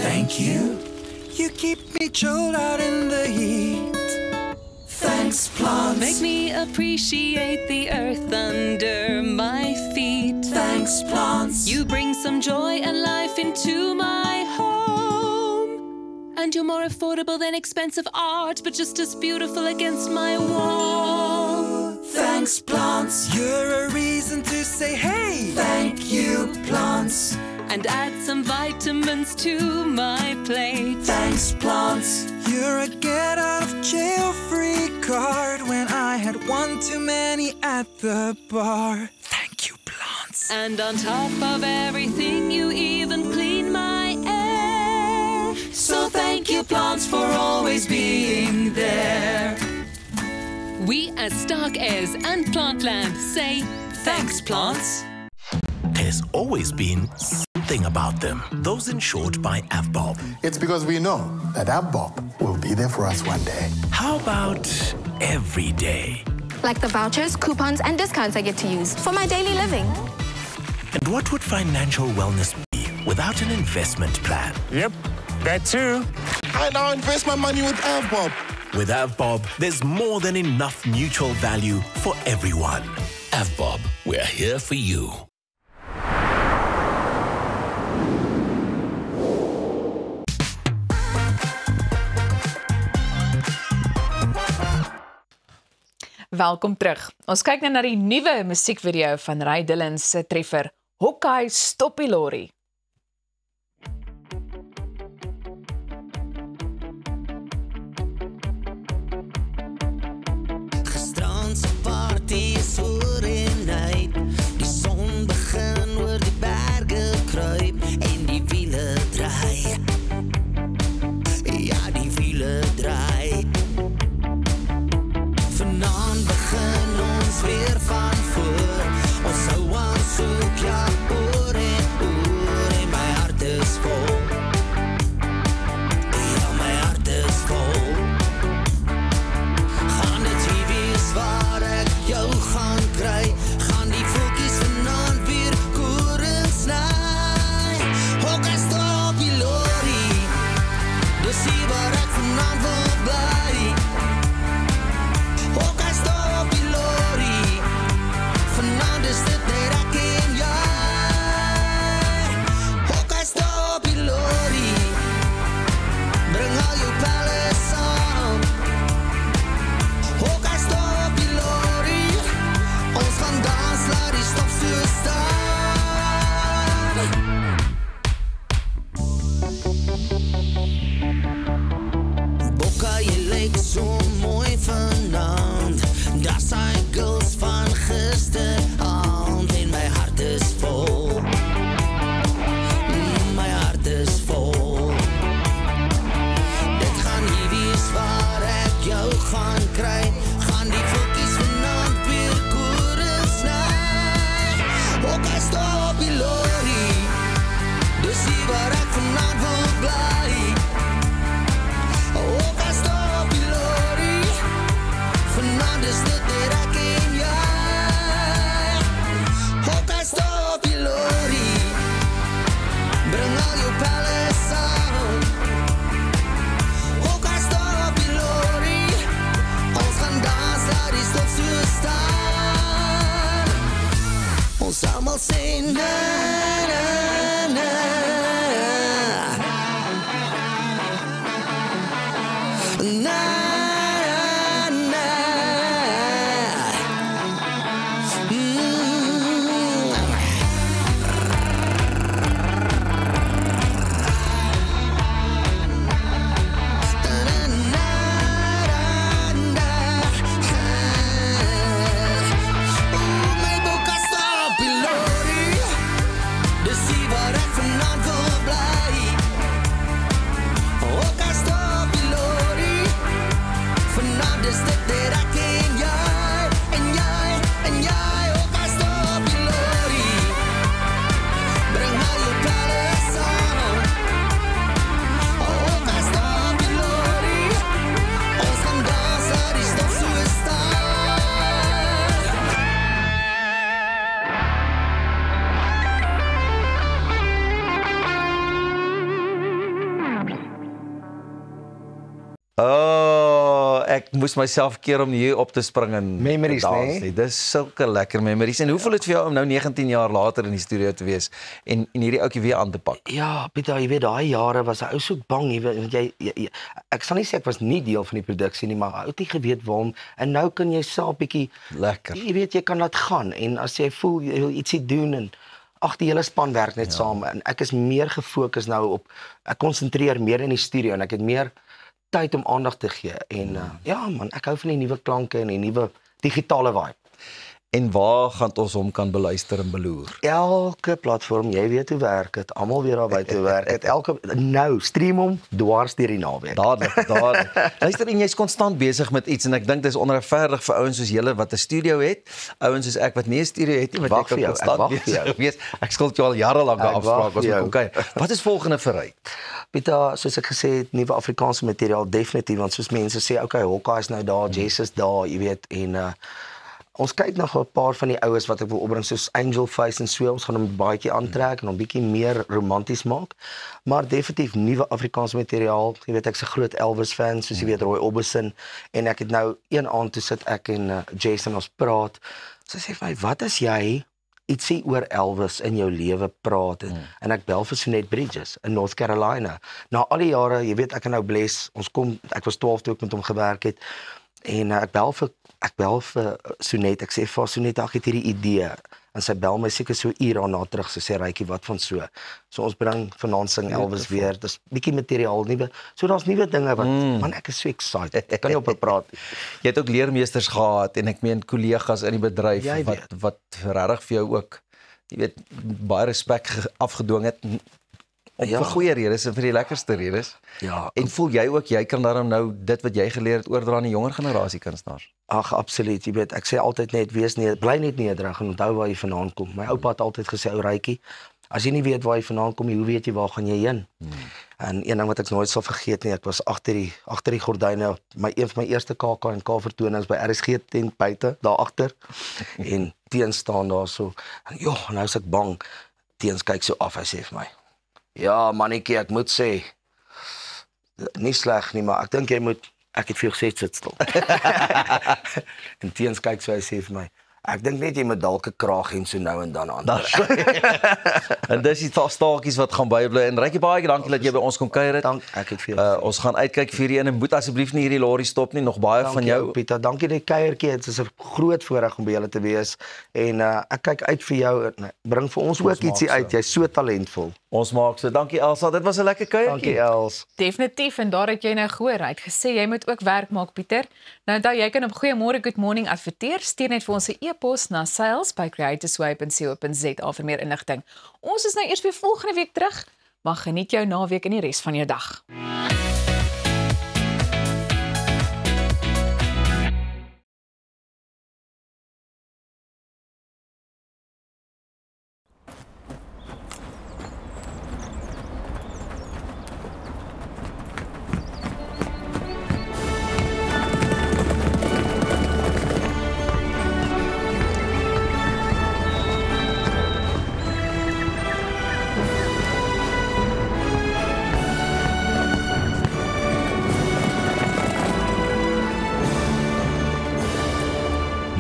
Thank you. You keep me chilled out in the heat. Thanks, plants. Make me appreciate the earth under my feet. Thanks, plants. You bring some joy and life into my home. And you're more affordable than expensive art, but just as beautiful against my wall. Thanks, plants. You're a reason to say, hey, thank you, plants. And add some vitamins to my plate. Thanks, plants. You're a get out of jail free card when I had one too many at the bar. Thank you, plants. And on top of everything, you even clean my air. So thank you, plants, for always being there. We as Stark Airs and Plantland say, thanks, plants. There's always been something about them. Those insured by AVBOB. It's because we know that AVBOB will be there for us one day. How about every day? Like the vouchers, coupons, and discounts I get to use for my daily living. And what would financial wellness be without an investment plan? Yep, that too. I now invest my money with AVBOB. With AVBOB, there's more than enough mutual value for everyone. AVBOB, we're here for you. welkom terug. Ons kyk nou na die nuwe musiekvideo van Ray Dillon se treffer Hawkeye Stop die Lorry. Gisterandse party is oor en uit. Die son begin oor die berge kruip en die wiele draai. Ja, die wiele draai. Vanaand begin ons weer van voor. Ons hou aan soek, ja, oor en my hart is vol. Ja, my hart is vol. Gaan dit hier wees waar ek jou gaan kry? Gaan die voeltjies vanaand weer koor en sny? Hawkeye stop die lorry, dis hier waar ek vanaand wil bly. Hawkeye stop die lorry, vanaand is dit net ek en jy. Hawkeye stop die lorry, bring al jou pelle saam. Hawkeye stop die lorry, ons gaan dans, laat die stop so staan. Bokka, jy lyk so mooi vanaand. Daar zijn girls van gisteravond en my hart is vol. My hart is vol. Dit gaan hier wees waar ek jou gaan kry. Gaan die voetjies vanaand weer koor en sny. Hawkeye stop die lorry, dis hier waar ek vanaand wil bly. Hawkeye stop die lorry, vanaand is dit net ek en jy. Hawkeye stop die lorry, bring al jou pelle saam. Hawkeye stop die lorry, ons gaan dans, laat die stop so staan. Ons almal sê na na na. Na na. My Hawkeye stop die lorry, dis hier waar ek vanaand wil bly. Hawkeye stop die lorry, vanaand is dit net ek en jy, en jy, en jy. Hawkeye stop die lorry, bring al jou pelle saam. Hawkeye stop die lorry, ons gaan dans, laat die stop so staan. Oh, ek moes myself keer om hier op te spring en Memories, te dans, nee? Dis sulke lekker memories. En hoe voel dit vir jou om nou 19 jaar later in die studio te wees en hierdie ouetjie weer aan te pak? Ja, Pieter, jy weet daai jare was 'n ou so bang, jy weet, want jy ek sal nie sê ek was nie deel van die produksie nie, maar ou het nie geweet waarom. En nou kan jy self bietjie lekker. Jy weet jy kan laat gaan en as jy voel jy wil ietsie doen en ag die hele span werk net saam en ek is meer gefokus nou op ek konsentreer meer in die studio en ek het meer tyd om aandag te gee en ja man, ek hou van die nuwe klanke en die nuwe digitale vibe. En waar gaan ons hom kan beluister en beloer? Elke platform, jy weet hoe werk dit, almal weer daar buite werk dit. Elke nou stream hom dwars deur die naweek. Dadelik. Luister, en jy's konstant besig met iets en ek dink dis onregverdig vir ouens soos julle wat 'n studio het. Ouens soos ek wat nie 'n studio het nie, wat Wag vir ek jou, konstant ek wag vir besig jou. wees. Ek skuld jou al jare lank 'n Ek wag afspraak vir ons moet jou. kom kyk. Wat is volgende vir Ray? Pieter, soos ek gesê het, nuwe Afrikaanse materiaal definitief, want soos mense sê, okay, Hawkeye is nou daar, Jess is daar, jy weet, en ons kyk nog 'n paar van die oues wat ek wil opbring soos Angel Face en so. Ons gaan hom baie aantrek en hom bietjie meer romanties maak. Maar definitief nuwe Afrikaanse materiaal. Jy weet ek's 'n groot Elvis fan, soos jy weet Roy Orbison en ek het nou een aand toe sit ek en Jason ons praat. Sy sê vir my, "Wat as jy ietsie oor Elvis in jou lewe praat?" En ek bel vir Sonet Bridges in North Carolina. Na al die jare, jy weet ek en nou bless, ons kom ek was 12 toe ek met hom gewerk het. En ek bel vir ek bel vir Sonet, ek sê vir Sonet, ek het hierdie idee. En sy bel my seker so uur daarna terug, sy sê Rykie, wat van so? So ons bring vanaand sing Elvis weer. Dis bietjie materiaal, nuwe. So daar's nuwe dinge wat man, ek is so excited. Ek kan nie op praat. Jy het ook leermeesters gehad en ek meen kollegas in die bedryf wat regtig vir jou ook, jy weet, baie respek afgedwing het. Vir goeie redes en vir die lekkerste redes. Ja. En voel jy ook, jy kan daarom nou dit wat jy geleer het oordra aan die jonger generasie kunstenaars? Ag, absoluut. Jy weet, ek sê altyd net, bly net nederig en onthou waar jy vandaan kom. My oupa het altyd gesê, ou Rykie, as jy nie weet waar jy vandaan kom, hoe weet jy waar gaan jy heen? En een ding wat ek nooit sal vergeet nie, ek was agter die gordyne, een van my eerste KAK&K vertonings by RSG tent buite, daar agter. En Teens staan daar so. En nou is ek bang. Teens kyk so af, hy sê vir my, ja, mannetjie, ek moet sê, nie sleg nie, maar ek dink jy moet, ek het vir jou gesê, sit stil. En Teens kyk so, hy sê vir my, ek dink net jy moet dalk 'n kraag en so nou en dan aan. En dis die staaltjies wat gaan bybly. En Rykie, baie dankie dat jy by ons kom kuier het. Ek het vir jou ons gaan uitkyk vir hierdie en moet asseblief nie hierdie lorry stop nie, nog baie van jou. Pieter, dankie die kuiertjie, dit is 'n groot voorreg om by julle te wees. En ek kyk uit vir jou, bring vir ons ook ietsie uit, jy's so talentvol. Ons maak so. Dankie Elsa, dit was 'n lekker kuiertjie. Dankie Els. Definitief, en daar het jy nou gehoor, hy het gesê jy moet ook werk maak, Pieter. Nou onthou, jy kan op Goeiemôre Good Morning adverteer, stuur net vir ons 'n e-pos na sales@creativesway.co.za vir meer inligting. Ons is nou eers weer volgende week terug, maar geniet jou naweek en die res van jou dag.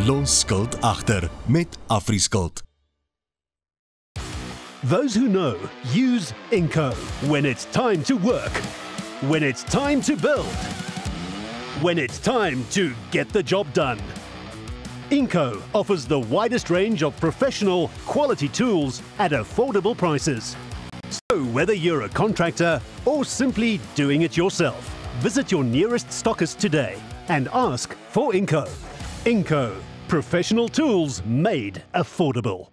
Los skuld agter met AfriSkuld. Those who know use Inco when it's time to work, when it's time to build, when it's time to get the job done. Inco offers the widest range of professional, quality tools at affordable prices. So whether you're a contractor or simply doing it yourself, visit your nearest stockist today and ask for Inco. Inco, professional tools made affordable.